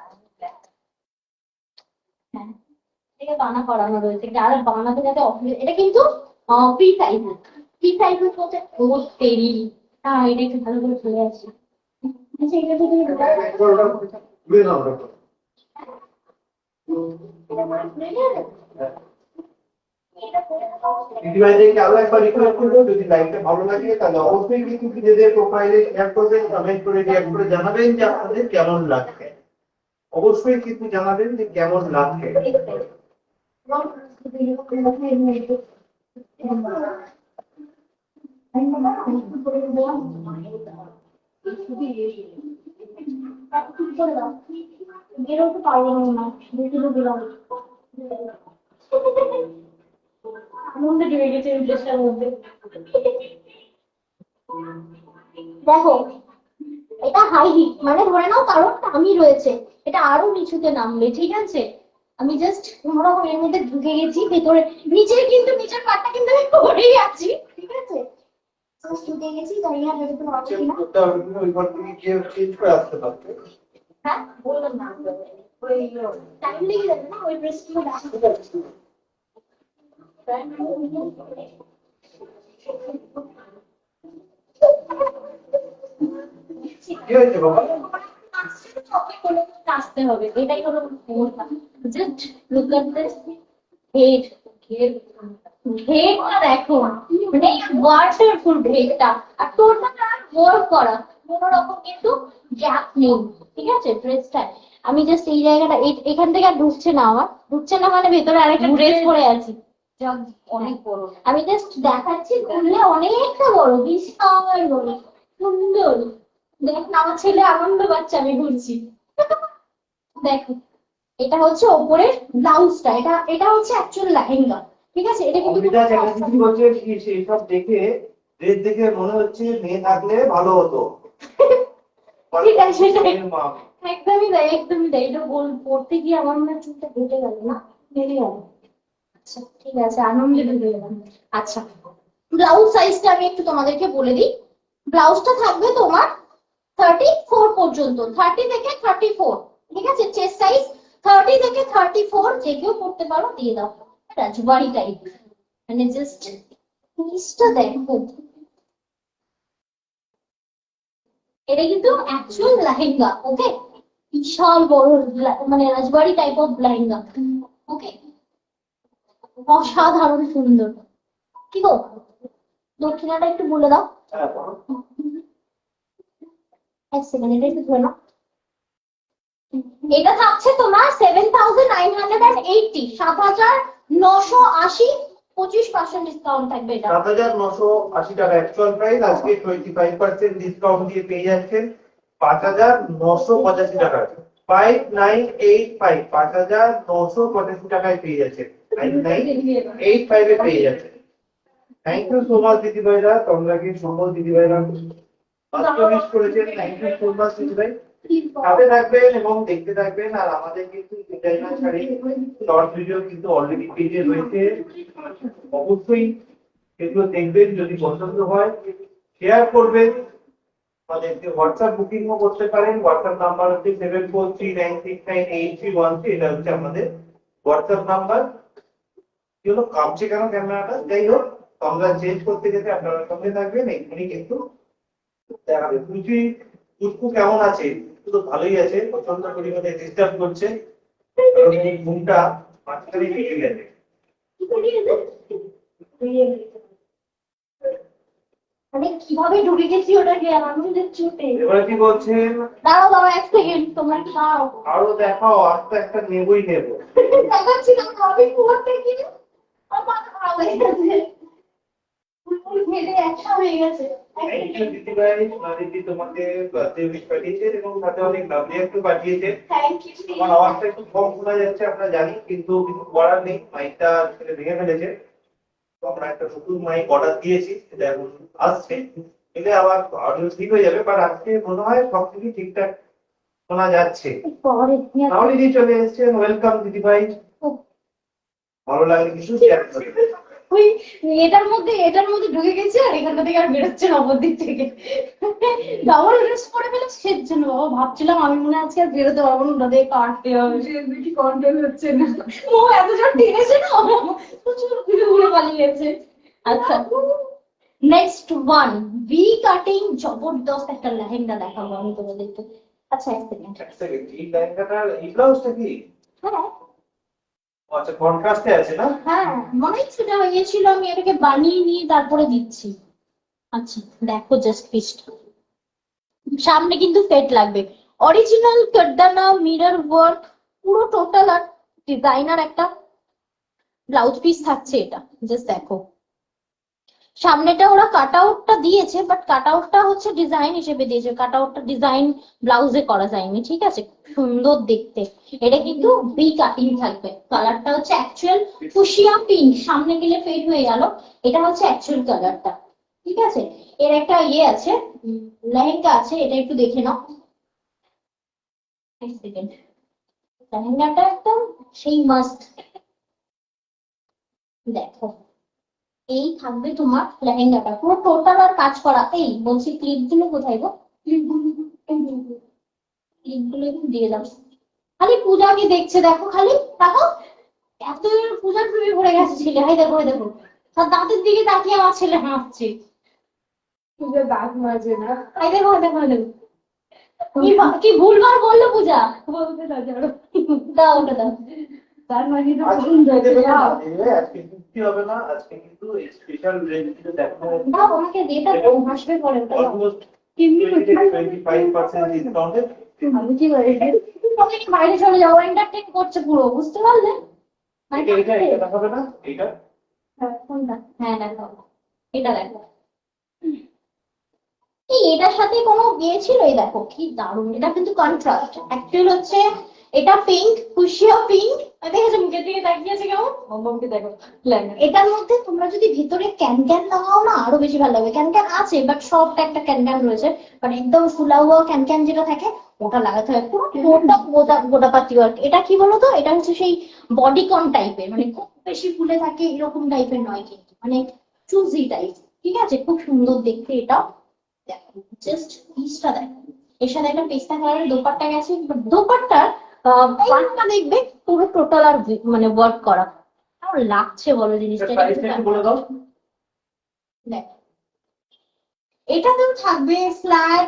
হ্যাঁ এটা বানা করানো রয়েছে, এটা আর বানাতে যাতে অসুবিধা। এটা কিন্তু ফ্রি সাইজ, ফ্রি সাইজ বলতে ও তেরি, হ্যাঁ এটা একটু ভালো করে চলে আসছে। আচ্ছা এটা তো তুমি দিদিভাইদেরকে আরো একবার রিকোয়েস্ট করবো, যদি লাইভটা ভালো লাগে তাহলে অবশ্যই কিন্তু নিজেদের প্রোফাইলে শেয়ার করবেন, কমেন্ট করে রিঅ্যাক্ট করে জানাবেন যে আপনাদের কেমন লাগছে। অবশ্যই কিন্তু জানাবেন যে কেমন লাগছে। বেরোতে পারবো না, দিলাম আনন্দে ডুবে গেছে দেশটার মধ্যে। দেখো এটা হাই হিট, মানে ধরে নাও কারণ আমি রয়েছে, এটা আরো নিচুতে নামবে, ঠিক আছে। আমি জাস্ট কোনোরকম এর মধ্যে ঢুকে গেছি ভেতরে, নিচে কিন্তু নিচের পাটটা কিন্তু আমি পরেই আছি, ঠিক আছে, জাস্ট ঢুকে গেছি, জানি না যদি কোনো আছে কিনা। ওই ঘর থেকে গিয়ে চেঞ্জ করে আসতে পারবে। হ্যাঁ বললাম না, ওই টাইম লেগে যাবে না ওই ড্রেসগুলো আসতে। কি হয়েছে বাবা? আসতে হবে, এটাই হলো just look at this head, ঘেরটা দেখো, মানে ওয়াটারফুল ঘেরটা, আর টোটাল ওয়ার্ক করা, কোনো রকম কিন্তু গ্যাপ নেই, ঠিক আছে ড্রেসটা। আমি জাস্ট এই জায়গাটা এখান থেকে আর ঢুকছে না, আমার ঢুকছে না মানে ভেতরে আরেকটা ড্রেস পরে আছি, অনেক বড়। আমি জাস্ট দেখাচ্ছি, খুললে অনেকটা বড়, বিশাল বড়, সুন্দর। দেখ না আমার ছেলে আনন্দ পাচ্ছে আমি ঘুরছি। দেখো এটা হচ্ছে ওপরের ব্লাউজটা, এটা এটা হচ্ছে অ্যাকচুয়াল লেহেঙ্গা, ঠিক আছে। এটা কিন্তু অমিতা চ্যাটার্জি বলছে কি সেই সব দেখে ড্রেস দেখে মনে হচ্ছে মেয়ে থাকলে ভালো হতো। ঠিক আছে সেটাই, একদমই তাই, একদমই তাই। এটা পড়তে গিয়ে আমার মনে হয় চুলটা কেটে গেল না, বেরিয়ে গেল। আচ্ছা ঠিক আছে, আনন্দে ঢুকে গেলাম। আচ্ছা ব্লাউজ সাইজটা আমি একটু তোমাদেরকে বলে দিই। ব্লাউজটা থাকবে তোমার 34 পর্যন্ত, 30 থেকে 34, ঠিক আছে। চেস্ট সাইজ 30 থেকে 34, যে কেউ পড়তে পারো, দিয়ে দাও। রাজবাড়ি টাইপ, মানে জাস্ট পিসটা দেখো, এটা কিন্তু অ্যাকচুয়াল লেহেঙ্গা, ওকে, বিশাল বড় মানে রাজবাড়ি টাইপ অফ লেহেঙ্গা, ওকে, অসাধারণ সুন্দর। কি গো দক্ষিণাটা একটু বলে দাও। এক সেকেন্ড এটা একটু ধরে নাও। এটা থাকছে তোমার 7,980, 7,980, 25% ডিসকাউন্ট থাকবে এটা। 7,980 টাকা অ্যাকচুয়াল প্রাইস, আজকে 25% ডিসকাউন্ট দিয়ে পেয়ে যাচ্ছেন 5,985 টাকা। 5985, 5,985 টাকায় পেয়ে যাচ্ছেন, 9985 এ পেয়ে যাচ্ছেন। থ্যাংক ইউ সো মাচ দিদিভাইরা, তোমরা কি সম্বল দিদিভাইরা মিস করেছেন। থ্যাংক ইউ সো মাচ দিদিভাই, সাথে থাকবেন এবং দেখতে থাকবেন। আর আমাদের কিন্তু ডিজাইনার শাড়ি শর্ট ভিডিও কিন্তু অলরেডি পেজে রয়েছে, অবশ্যই সেগুলো দেখবেন, যদি পছন্দ হয় শেয়ার করবেন। আমাদেরকে হোয়াটসঅ্যাপ বুকিংও করতে পারেন, হোয়াটসঅ্যাপ নাম্বার হচ্ছে 7439698313, এটা হচ্ছে আমাদের হোয়াটসঅ্যাপ নাম্বার। কি হলো কামছে কেন ক্যামেরাটা, যাই হোক আমরা চেঞ্জ করতে যেতে আপনারা সঙ্গে থাকবেন, এখানে কিন্তু দেখাবে। পুচকু কেমন আছে? পুচকু তো ভালোই আছে, প্রচন্ড পরিমাণে ডিস্টার্ব করছে, কারণ এই ঘুমটা মাঝখানে ভেঙে গেছে। মানে কিভাবে ঢুকে গেছি ওটাকে আমি চুটে। এবারে কি বলছেন? দাঁড়াও দাঁড়াও এক সেকেন্ড, তোমরা কি দাঁড়াও। আরো দেখাও, আর তো একটা নেবই নেবো। দেখাচ্ছি না আমি কুয়ার থেকে আমার মাথা খারাপ হয়ে গেছে, ঘেটে একটা হয়ে গেছে। থ্যাংক ইউ দিদিভাই, দিদি তোমাকে বার্থডে উইশ পাঠিয়েছে এবং সাথে অনেক লাভলি একটু পাঠিয়েছে। Thank you. আমার আওয়াজটা একটু কম শোনা যাচ্ছে আমরা জানি, কিন্তু কিছু করার নেই, মাইকটা ছেলে ভেঙে ফেলেছে। তো আমরা একটা নতুন মাইক অর্ডার দিয়েছি, সেটা এখন আসছে, এলে আবার অডিও ঠিক হয়ে যাবে, বাট আজকে মনে হয় সবকিছু ঠিকঠাক শোনা যাচ্ছে। তাহলে দিদি চলে এসেছেন, ওয়েলকাম দিদিভাই। ভালো লাগলে কিছু শেয়ার করবে। ওই এটার মধ্যে ঢুকে গেছে আর এখানটা থেকে আর বেরোচ্ছে না অপর দিক থেকে। ডাবল ড্রেস পরে ফেলে সের জন্য বাবা ভাবছিলাম আমি মনে হয় আজকে আর বেরোতে পারবো না, ওটা দিয়ে কাটতে হবে। কি কন্টেন্ট হচ্ছে না, ও এত জোর টেনেছে না প্রচুর ঘুরে ঘুরে পালিয়ে গেছে। আচ্ছা নেক্সট ওয়ান, ভি কাটিং জবরদস্ত একটা লেহেঙ্গা দেখাবো আমি তোমাদেরকে। আচ্ছা এক সেকেন্ড। এক সেকেন্ড, এই লেহেঙ্গাটার এই ব্লাউজটা কি? হ্যাঁ আচ্ছা, কন্ট্রাস্টে আছে না? হ্যাঁ মনে হচ্ছে এটা হয়েছিল, আমি এটাকে বানিয়ে নিয়ে তারপরে দিচ্ছি। আচ্ছা দেখো জাস্ট পিসটা, সামনে কিন্তু সেট লাগবে, অরিজিনাল কাটদানা মিরর ওয়ার্ক, পুরো টোটাল আর ডিজাইনার একটা ব্লাউজ পিস থাকছে এটা। জাস্ট দেখো সামনেটা ওরা কাট আউটটা দিয়েছে, বাট কাট আউটটা হচ্ছে ডিজাইন হিসেবে দিয়েছে, কাট আউটটা ডিজাইন ব্লাউজে করা যায়নি, ঠিক আছে। সুন্দর দেখতে, এটা কিন্তু ভি কাটিং থাকবে, কালারটা হচ্ছে অ্যাকচুয়াল ফুশিয়া পিঙ্ক, সামনে গেলে ফেড হয়ে গেল, এটা হচ্ছে অ্যাকচুয়াল কালারটা, ঠিক আছে। এর একটা ইয়ে আছে, লেহেঙ্গা আছে, এটা একটু দেখে নাও। এক সেকেন্ড, লেহেঙ্গাটা একদম সেই মাস্ট, দেখো এই থাকবে তোমার লেহেঙ্গাটা পুরো টোটাল আর কাজ করা। এই বলছি ক্লিপ গুলো কোথায় গো, ক্লিপ গুলো একটু দিয়ে দাও। খালি পূজাকে দেখছে দেখো, খালি দেখো এত পূজার প্রেমে পড়ে গেছে ছেলে। হাই দেখো হাই দেখো, তার দাঁতের দিকে তাকিয়ে আমার ছেলে হাসছে। পূজা দাঁত মাজে না, হাই দেখো হাই দেখো হাই দেখো। কি ভুলভাল বললো পূজা, বলতে দাও জানো, দাও ওটা দাও। তার মানে তো সুন্দর আজকে কি হবে না, আজকে কিন্তু স্পেশাল রেঞ্জে দেখো। দাও আমাকে এটা হাসবে পরে ওটা দাও। অলমোস্ট 25% ডিসকাউন্টে। আমি কি বলি তুমি কি বাইরে চলে যাও, এন্টারটেইন করছে পুরো, বুঝতে পারলে। এটা দেখাবে না এটা? কোনটা? হ্যাঁ দেখো এটা দেখো, এই এটার সাথে কোনো বিয়ে ছিল, এই দেখো কি দারুণ, এটা কিন্তু কন্ট্রাস্ট, অ্যাকচুয়াল হচ্ছে এটা পিঙ্ক, ফুশিয়া পিঙ্ক, দেখেছো মুখের দিকে তাকিয়েছে কেমন, মমকে দেখো। এটার মধ্যে তোমরা যদি ভিতরে ক্যান ক্যান লাগাও না আরো বেশি ভালো লাগবে, ক্যান ক্যান আছে বাট সফট একটা ক্যান ক্যান রয়েছে, বাট একদম ফুলাউয়া ক্যান ক্যান যেটা থাকে ওটা লাগাতে হয়, পুরো গোটা গোটা পাতি ওয়ার্ক। এটা কি বলতো, এটা হচ্ছে সেই বডিকন টাইপের, মানে খুব বেশি ফুলে থাকে এরকম টাইপের নয় কিন্তু, মানে চুজি টাইপ, ঠিক আছে, খুব সুন্দর দেখতে এটা। দেখো জাস্ট পিসটা দেখো, এর সাথে একটা পেস্তা কালারের দোপাট্টা গেছে, দোপাট্টার পাটটা দেখবে পুরো টোটাল আর মানে ওয়ার্ক করা, কেমন লাগছে বলো জিনিসটা। প্রাইসটা একটু বলে দাও। দেখো এটাতেও থাকবে ফ্ল্যাট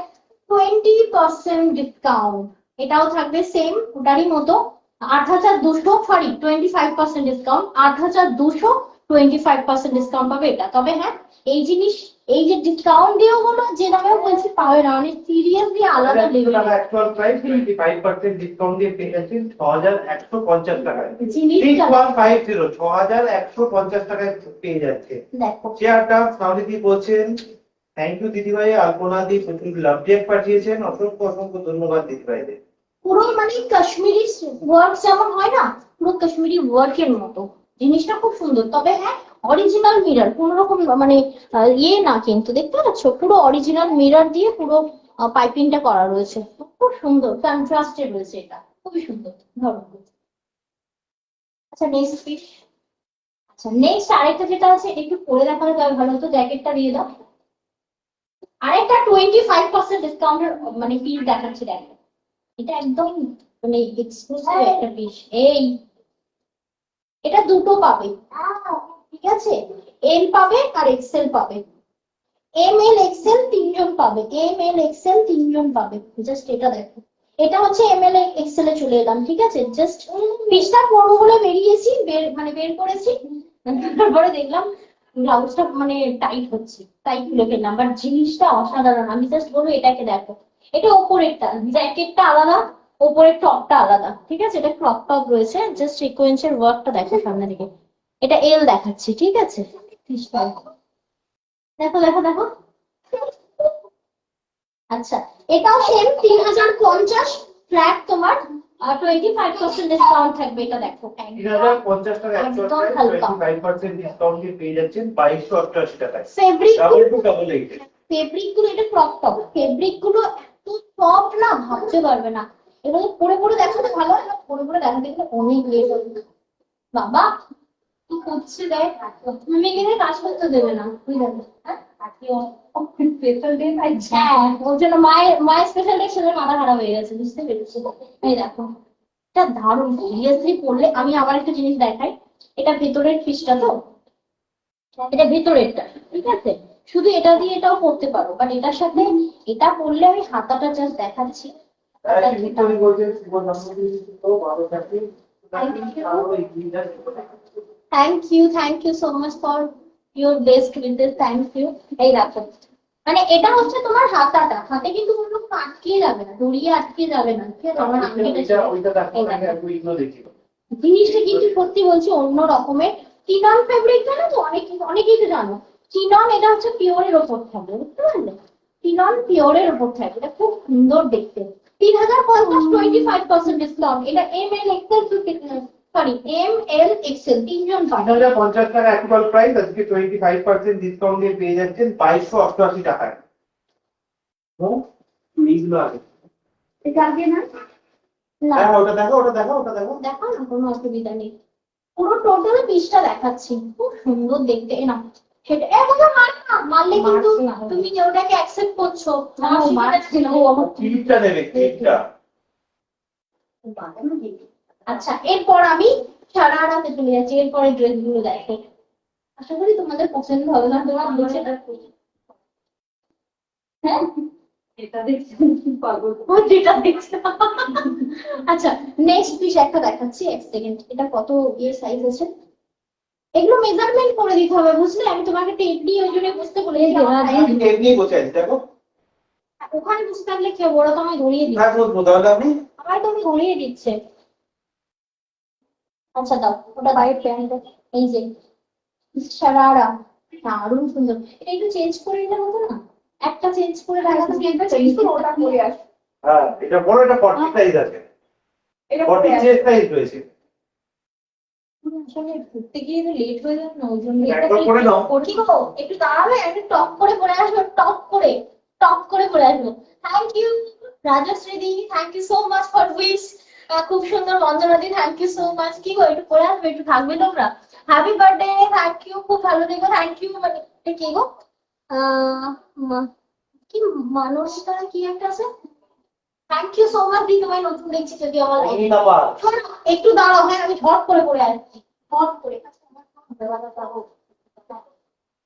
20% ডিসকাউন্ট, এটাও থাকবে সেম ওটারই মতো 8,200, সরি 25% ডিসকাউন্ট, 8,200 25% ডিসকাউন্ট পাবে এটা। তবে হ্যাঁ এই জিনিস, এই যে ডিসকাউন্ট দিয়েও বলো যে দামেও বলছি পাবে না, মানে সিরিয়াসলি আলাদা লেভেল। অ্যাকচুয়াল প্রাইস 25% ডিসকাউন্ট দিয়ে পেয়ে যাচ্ছেন 6,150 টাকায়। জিনিসটা 6150, 6,150 টাকায় পেয়ে যাচ্ছে। দেখো চেয়ারটা সামনে বলছেন থ্যাংক ইউ দিদিভাই, আলপনা দি প্রচুর লাভ টেক পাঠিয়েছেন, অসংখ্য অসংখ্য ধন্যবাদ দিদিভাইদের। পুরো মানে কাশ্মীরি ওয়ার্ক যেমন হয় না, পুরো কাশ্মীরি ওয়ার্কের মতো, জিনিসটা খুব সুন্দর। তবে হ্যাঁ অরিজিনাল মিরর, কোন রকম মানে ইয়ে না, কিন্তু দেখতে পাচ্ছ পুরো অরিজিনাল মিরর দিয়ে পুরো পাইপিংটা করা রয়েছে, খুব সুন্দর কন্ট্রাস্টে রয়েছে, এটা খুবই সুন্দর ধরো। আচ্ছা নেক্সট পিস, আচ্ছা নেক্সট আরেকটা যেটা আছে এটা একটু পরে দেখানো যাবে ভালো, তো জ্যাকেটটা দিয়ে দাও। আরেকটা 25% ডিসকাউন্টের মানে পিস দেখাচ্ছি, দেখো এটা একদম মানে এক্সক্লুসিভ একটা পিস। এই এটা দুটো পাবে, ঠিক আছে, এল পাবে আর এক্সেল পাবে, এম এল এক্সেল তিনজন পাবে, এম এল এক্সেল তিনজন পাবে। জাস্ট এটা দেখো, এটা হচ্ছে এম এল এক্সেল এ চলে এলাম, ঠিক আছে, জাস্ট পিসটা পরবো বলে বেরিয়েছি, বের করেছি, তারপরে দেখলাম ব্লাউজটা মানে টাইট হচ্ছে, তাই খুলে ফেললাম, বাট জিনিসটা অসাধারণ। আমি জাস্ট বলবো এটাকে দেখো, এটা ওপরেরটা, জ্যাকেটটা আলাদা, ওপরের টপটা আলাদা, ঠিক আছে? এটা ক্রপ টপ রয়েছে, জাস্ট সিকোয়েন্সের ওয়ার্কটা দেখো সামনে থেকে। এটা এল দেখাচ্ছি, ঠিক আছে? দেখো দেখো দেখো। আচ্ছা, এটাও সেম 3050 ফ্ল্যাট তোমার 25% ডিসকাউন্ট থাকবে। এটা দেখো 3050 টাকা একদম হালকা 25% ডিসকাউন্ট পেয়ে যাচ্ছেন 2288 টাকায়। Fabric, double two double eight. Fabric গুলো, এটা ক্রপ টপ, ফেব্রিক গুলো এত সফট না ভাবতে পারবে না। এগুলো পরে পরে দেখো তো ভালো হয় না, পরে পরে দেখাতে গেলে অনেক লেট হবে। বাবা কি করছে দেখ, তুমি এখানে কাজ করতে দেবে না, বুঝলে? হ্যাঁ স্পেশাল ডে, হ্যাঁ ওর জন্য মায়ের স্পেশাল ডে সেজন্য মাথা খারাপ হয়ে গেছে, বুঝতে পেরেছি। এই দেখো, এটা দারুণ সিরিয়াসলি পড়লে। আমি আবার একটা জিনিস দেখাই, এটা ভেতরের পিসটা তো, এটা ভেতরেরটা, ঠিক আছে? শুধু এটা দিয়ে এটাও পড়তে পারো, বাট এটার সাথে এটা পড়লে আমি হাতাটা জাস্ট দেখাচ্ছি। Thank you so much for your best with, thank you. এই দেখো, মানে এটা হচ্ছে তোমার হাতাটা, হাতে কিন্তু কোনো রকম আটকে যাবে না, দড়িয়ে আটকে যাবে না, ঠিক আছে? আমার আংটিটা ছিল। এই দেখো, জিনিসটা কিন্তু সত্যি বলছি অন্য রকমের। চিনন ফেব্রিক জানো তো, অনেকেই তো জানো। চিনন, এটা হচ্ছে পিওরের ওপর থাকবে, বুঝতে পারলে? চিনন পিওরের ওপর থাকবে, এটা খুব সুন্দর দেখতে। 3050 25% ডিসকাউন্ট। এটা M L XL, sorry M L XL তিনজন পাবে। 3050 টাকা অ্যাকচুয়াল প্রাইস, আজকে 25% ডিসকাউন্ট দিয়ে পেয়ে যাচ্ছেন 2288 টাকায়। এইগুলো আগে এটা আগে না, না হ্যাঁ ওটা দেখো, ওটা দেখো, ওটা দেখো। দেখো না, কোনো অসুবিধা নেই। পুরো টোটাল পিসটা দেখাচ্ছি, খুব সুন্দর দেখতে না সেটা। এমন মারলে কিন্তু তুমি ওটাকে অ্যাকসেপ্ট করছো। ক্লিপটা নেবে, ক্লিপটা। আচ্ছা, এরপর আমি সারারাতে চলে যাচ্ছি। এরপরে ড্রেস গুলো দেখো, আশা করি তোমাদের পছন্দ হবে না। তোমার বলছে হ্যাঁ এটা দেখছি পাগল, যেটা দেখছি। আচ্ছা, নেক্সট পিস একটা দেখাচ্ছি, এক সেকেন্ড। এটা কত ইয়ে সাইজ আছে, এগুলো মেজারমেন্ট করে দিতে হবে, বুঝলে? আমি তোমাকে টেপ নিয়ে ওই জন্য বুঝতে বলেছি। আমি টেপ নিয়ে বসে আছি, দেখো। ওখানে বুঝতে থাকলে কি হবে, ওরা তো আমায় ধরিয়ে দিচ্ছে। হ্যাঁ বুঝবো, তাহলে আমি আমায় তো ধরিয়ে দিচ্ছে। আচ্ছা দাও, ওটা বাইরে প্যান্ট, এই যে সারারা, দারুণ সুন্দর। এটা একটু চেঞ্জ করে নিতে হতো না? একটা চেঞ্জ করে দেখাতো, একটা চেঞ্জ করে ওটা করে আস। হ্যাঁ এটা বড়, এটা 40 সাইজ আছে, এটা 40 চেস্ট সাইজ রয়েছে। আসলে ঘুরতে গিয়ে তো লেট হয়ে যাবে না, ওই জন্য একবার করে নাও। কি গো, একটু দাঁড়াবে, একটু টপ করে পরে আসবো, টপ করে পরে আসবো। থ্যাংক ইউ রাজশ্রী দি, thank you so much for wish. খুব সুন্দর বন্দনা দি, থ্যাংক ইউ সো মাচ। কি গো, একটু পরে আসবে, একটু থাকবে তোমরা। হ্যাপি বার্থডে, থ্যাংক ইউ, খুব ভালো থেকো, থ্যাংক ইউ। মানে এটা কি গো, কি মানসিকা কি একটা আছে। থ্যাংক ইউ সো মাচ দি, তোমায় নতুন দেখছি যদি আমার শোনো, একটু দাঁড়াও, হ্যাঁ আমি ঝট করে পরে আসছি, ঝট করে।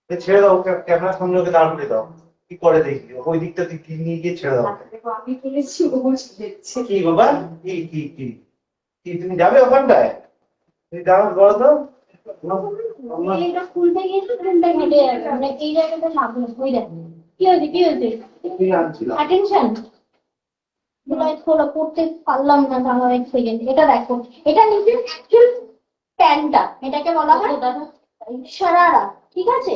ছেড়ে দাও, ক্যামেরার সামনে ওকে দাঁড় করে দাও। কি করে দেখি, ওই দিকটা দিকে নিয়ে গিয়ে ছেড়ে দাও। আমি তুলেছি, ও দেখছে। কি বাবা, কি কি কি কি তুমি যাবে ওখানটায়? তুমি দাঁড়াও, বলো তো। এইটা খুলতে গিয়ে তো ফোনটা কেটে যাবে, মানে এই জায়গাটা লাগলো। ওই দেখো কি হয়েছে, কি হয়েছে, অ্যাটেনশন থোড়া পড়তে পারলাম না, দাঁড়াও এক সেকেন্ড। এটা দেখো, এটা নিচে অ্যাকচুয়াল প্যান্টটা, এটাকে বলা হয় সারারা, ঠিক আছে?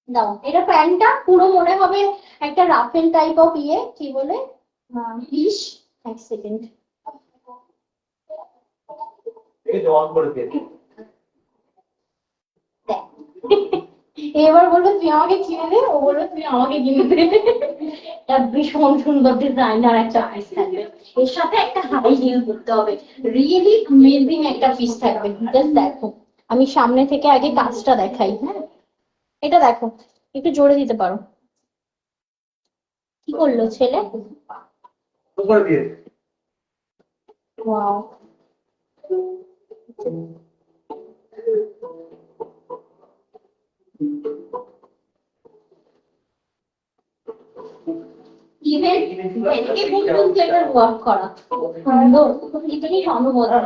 দাও, এটা প্যান্টটা পুরো মনে হবে একটা রাফেল টাইপ অফ ইয়ে, কি বলে, ফিশ। এক সেকেন্ড, এই যে অন করে দিয়ে এবার বলবো তুই আমাকে কিনে দে, ও বলবে তুই আমাকে কিনে দে। এটা ভীষণ সুন্দর ডিজাইনার একটা পিস থাকবে, এর সাথে একটা হাই হিল করতে হবে, রিয়েলি অ্যামেজিং একটা পিস থাকবে। জাস্ট দেখো, আমি সামনে থেকে আগে কাজটা দেখাই। হ্যাঁ, এটা দেখো, একটু জোরে দিতে পারো। কি করলো ছেলে? করে দিয়ে ওয়াও, ইভেন এদিকে পর্যন্ত এটা ওয়ার্ক করা সুন্দর, খুব ইভেনই অনুমোদন।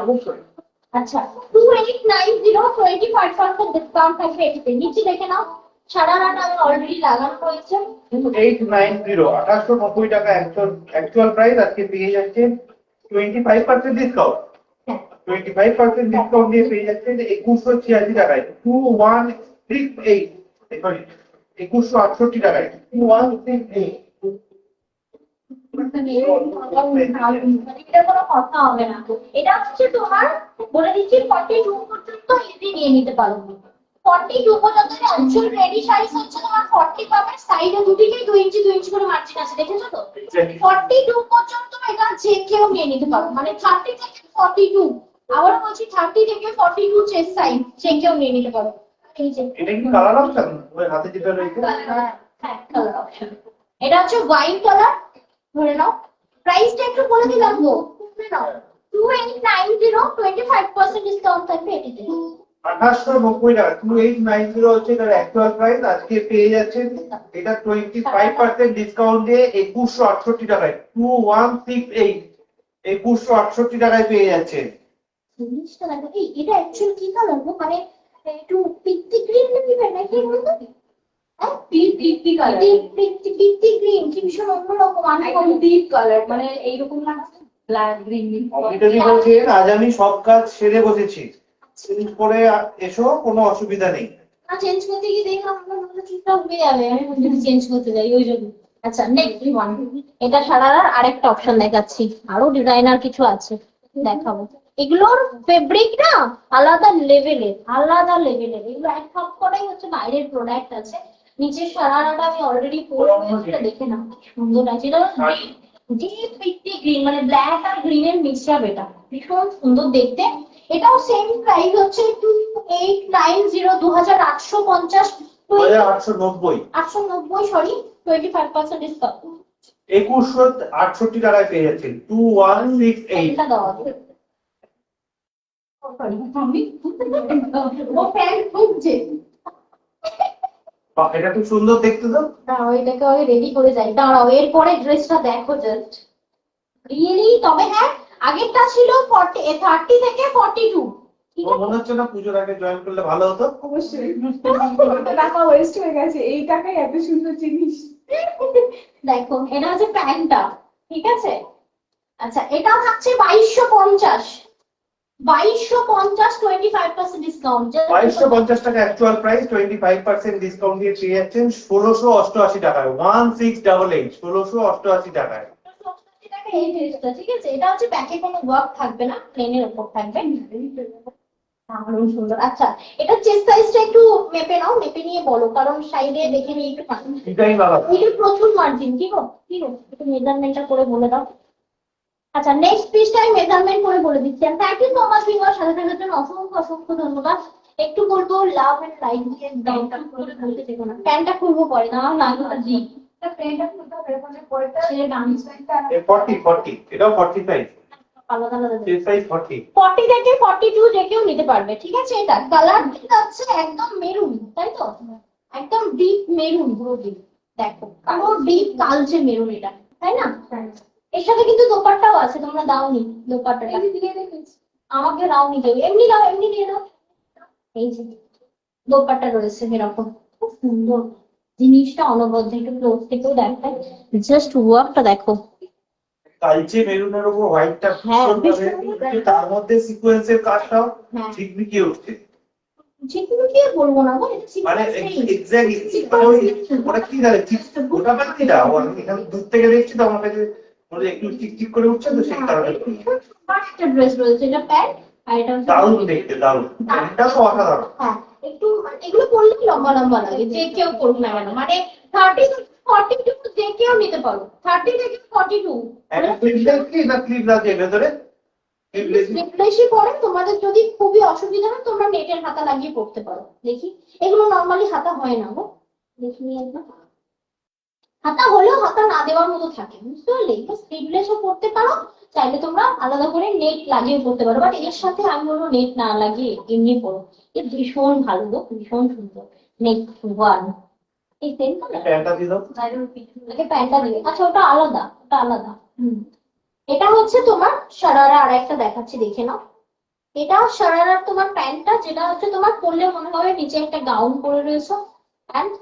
আচ্ছা 2890 25% ডিসকাউন্ট থাকবে এটাতে। নিচে দেখে নাও সারারাটা আমি অলরেডি লাগানো রয়েছে। 2890 1890 টাকা অ্যাকচুয়াল প্রাইস, আজকে পেয়ে যাচ্ছে 25% ডিসকাউন্ট। হ্যাঁ 25% ডিসকাউন্ট দিয়ে পেয়ে যাচ্ছে 2186 টাকায় 2168, সরি 2168 টাকায় 2168। এটা কোনো কথা হবে না। এটা হচ্ছে তোমার বলে দিচ্ছি 42 পর্যন্ত ইজি নিয়ে নিতে পারো। 42 পর্যন্ত অ্যাকচুয়াল রেডি সাইজ হচ্ছে তোমার 40 পাবে, সাইডে দুদিকেই 2 ইঞ্চি 2 ইঞ্চি করে মার্জিন আছে, দেখেছো তো? 42 পর্যন্ত এটা যে কেউ নিয়ে নিতে পারো, মানে 30 থেকে 42, আবার বলছি 30 থেকে 42 চেস্ট সাইজ যে কেউ নিয়ে নিতে পারো। এই যে এটা কি কালার অপশন ওই হাতে যেটা রয়েছে? হ্যাঁ কালার অপশন। এটা হচ্ছে ওয়াইন কালার, ধরে নাও। প্রাইসটা একটু বলে দিলাম গো, ধরে নাও 2890 25% ডিসকাউন্ট থাকবে এটাতে। 2890 টাকা 2890 হচ্ছে এটার অ্যাকচুয়াল প্রাইস, আজকে পেয়ে যাচ্ছেন এটা 25% ডিসকাউন্ট দিয়ে 2168 টাকায় 2168, 2168 টাকায় পেয়ে যাচ্ছেন। জিনিসটা দেখো, এটা অ্যাকচুয়ালি কি কালার গো, মানে একটু পিত্তি গ্রিন টাইপের নাকি বলতো? হ্যাঁ পিত্তি কালার, পিত্তি গ্রিন কি ভীষণ অন্যরকম, আনকমন ডিপ কালার, মানে এইরকম না ব্ল্যাক গ্রিন। অমিতাদি বলছেন আজ আমি সব কাজ সেরে বসেছি, চেঞ্জ করে এসো, কোনো অসুবিধা নেই। না চেঞ্জ করতে গিয়ে দেখলাম আমার মনে ঠিকঠাক হয়ে যাবে, আমি যদি চেঞ্জ করতে যাই ওই জন্য। আচ্ছা নেক্সট ওয়ান, এটা সারারার আরেকটা অপশন দেখাচ্ছি, আরো ডিজাইনার কিছু আছে দেখাবো। এগুলোর ফেব্রিক না আলাদা লেভেলের, আলাদা লেভেলের, এগুলো এক সব কটাই হচ্ছে বাইরের প্রোডাক্ট আছে। নিচের সারারাটা আমি অলরেডি পরে রয়েছে, দেখে না সুন্দর আছে। এটা ডিপ পিত্তি গ্রিন, মানে ব্ল্যাক আর গ্রিনের মিক্সচার, এটা ভীষণ সুন্দর দেখতে। এটাও সেম প্রাইস হচ্ছে 2890 2850 890 সরি 25% ডিসকাউন্ট 2168 টাকায় পেয়ে যাচ্ছেন 2168। এটা দাও আগে। ও প্যান্ট খুঁজছে, এটা খুব সুন্দর দেখতে তো। দাঁড়াও এটাকে আগে রেডি করে যাই, দাঁড়াও এরপরে ড্রেসটা দেখো জাস্ট রিয়েলি। তবে হ্যাঁ আগেরটা ছিল 30 থেকে 42, ঠিক আমার আছে? মনে হচ্ছে না পুজোর আগে জয়েন করলে ভালো হতো। অবশ্যই টাকা ওয়েস্ট হয়ে গেছে, এই টাকায় এত সুন্দর জিনিস। দেখো এটা হচ্ছে প্যান্টটা, ঠিক আছে? আচ্ছা এটা থাকছে 2250, 2250 25% ডিসকাউন্ট। 2250 টাকা অ্যাকচুয়াল প্রাইস, 25% ডিসকাউন্ট দিয়ে পেয়ে যাচ্ছেন 1688 টাকায় 1688, 1688 টাকায়। এই ড্রেসটা, ঠিক আছে? এটা হচ্ছে ব্যাকে কোনো ওয়ার্ক থাকবে না, প্লেনের উপর থাকবে, দারুণ সুন্দর। আচ্ছা এটা চেস্ট সাইজটা একটু মেপে নাও, মেপে নিয়ে বলো, কারণ সাইডে দেখে নিয়ে একটু এটাই বাবা, এটা প্রচুর মার্জিন, কি গো কি গো, একটু মেজারমেন্টটা করে বলে দাও। আচ্ছা নেক্সট পিসটা আমি মেজারমেন্ট করে বলে দিচ্ছি। আর thank you so much viewer, সাথে থাকার জন্য অসংখ্য অসংখ্য ধন্যবাদ। একটু বলবো লাভ এন্ড লাইক দিয়ে দামটা করে বলতে দেবো না, প্যান্টটা খুলবো পরে না লাগবে জি। প্যান্টটা খুলতে হবে, মানে পরেরটা ছেড়ে ডান্স 40 এটাও 45, আলাদা আলাদা এই সাইজ 40। 40 থেকে 42 যে কেউ নিতে পারবে, ঠিক আছে? এটা কালার আছে একদম মেরুন, তাই তো? একদম ডিপ মেরুন, পুরো ডিপ, দেখো পুরো ডিপ কালচে মেরুন এটা, তাই না? এর সাথে কিন্তু দোপাট্টাও আছে, তোমরা দাওনি দোপাট্টাটা? দিয়ে রেখেছি। আমাকে দাওনি কেউ, এমনি দাও, এমনি দিয়ে দাও। এই যে দোপাট্টা রয়েছে এরকম, খুব সুন্দর জিনিসটা, অনবদ্য একটু ক্লোজ থেকেও দেখায়, জাস্ট ওয়ার্কটা দেখো। কালচে মেরুনের উপর হোয়াইটটা হ্যাঁ, তার মধ্যে সিকোয়েন্সের কাজটাও হ্যাঁ ঝিকমিকিয়ে উঠছে। যেগুলো কি আর বলবো না গো, এটা মানে sequence এক্স্যাক্টলি মানে ওটা কি জানে ওটা পাচ্ছিটা এখানে দূর থেকে দেখছি তো আমার কাছে মনে একটু চিকচিক করে উঠছে, তো সেই কারণে একটা ড্রেস রয়েছে, এটা প্যান্ট আর এটা হচ্ছে দারুণ দেখতে, দারুণ, এটা তো অসাধারণ। হ্যাঁ একটু এগুলো পরলে লম্বা লম্বা লাগে, যে কেউ পড়ুক না কেন, মানে 30 থেকে 42 যে কেউ নিতে পারো, 30 থেকে 42। একটা ক্লিপলেস কি না ক্লিপ আছে ভেতরে, ক্লিপলেস বেশি পরে তোমাদের যদি খুবই অসুবিধা হয় তোমরা নেটের হাতা লাগিয়ে পড়তে পারো। দেখি এগুলো নর্মালি হাতা হয় না গো, দেখি নিয়ে একদম হাতা হলেও হাতা না দেওয়ার মতো থাকে, বুঝতে পারলে? স্লিভলেসও পড়তে পারো, চাইলে তোমরা আলাদা করে নেট লাগিয়ে পড়তে পারো, বাট এর সাথে আমি বলবো নেট না লাগিয়ে এমনি পড়ো, এ ভীষণ ভালো গো, ভীষণ সুন্দর। নেক্সট ওয়ান, এই সেম কালার প্যান্টটা দিয়ে দাও। আগে প্যান্টটা দিবে, আচ্ছা ওটা আলাদা, ওটা আলাদা। এটা হচ্ছে তোমার সারারা, আর একটা দেখাচ্ছি দেখে নাও। এটা সারারার তোমার প্যান্টটা, যেটা হচ্ছে তোমার পরলে মনে হবে নিচে একটা গাউন পরে রয়েছে। অ্যান্ড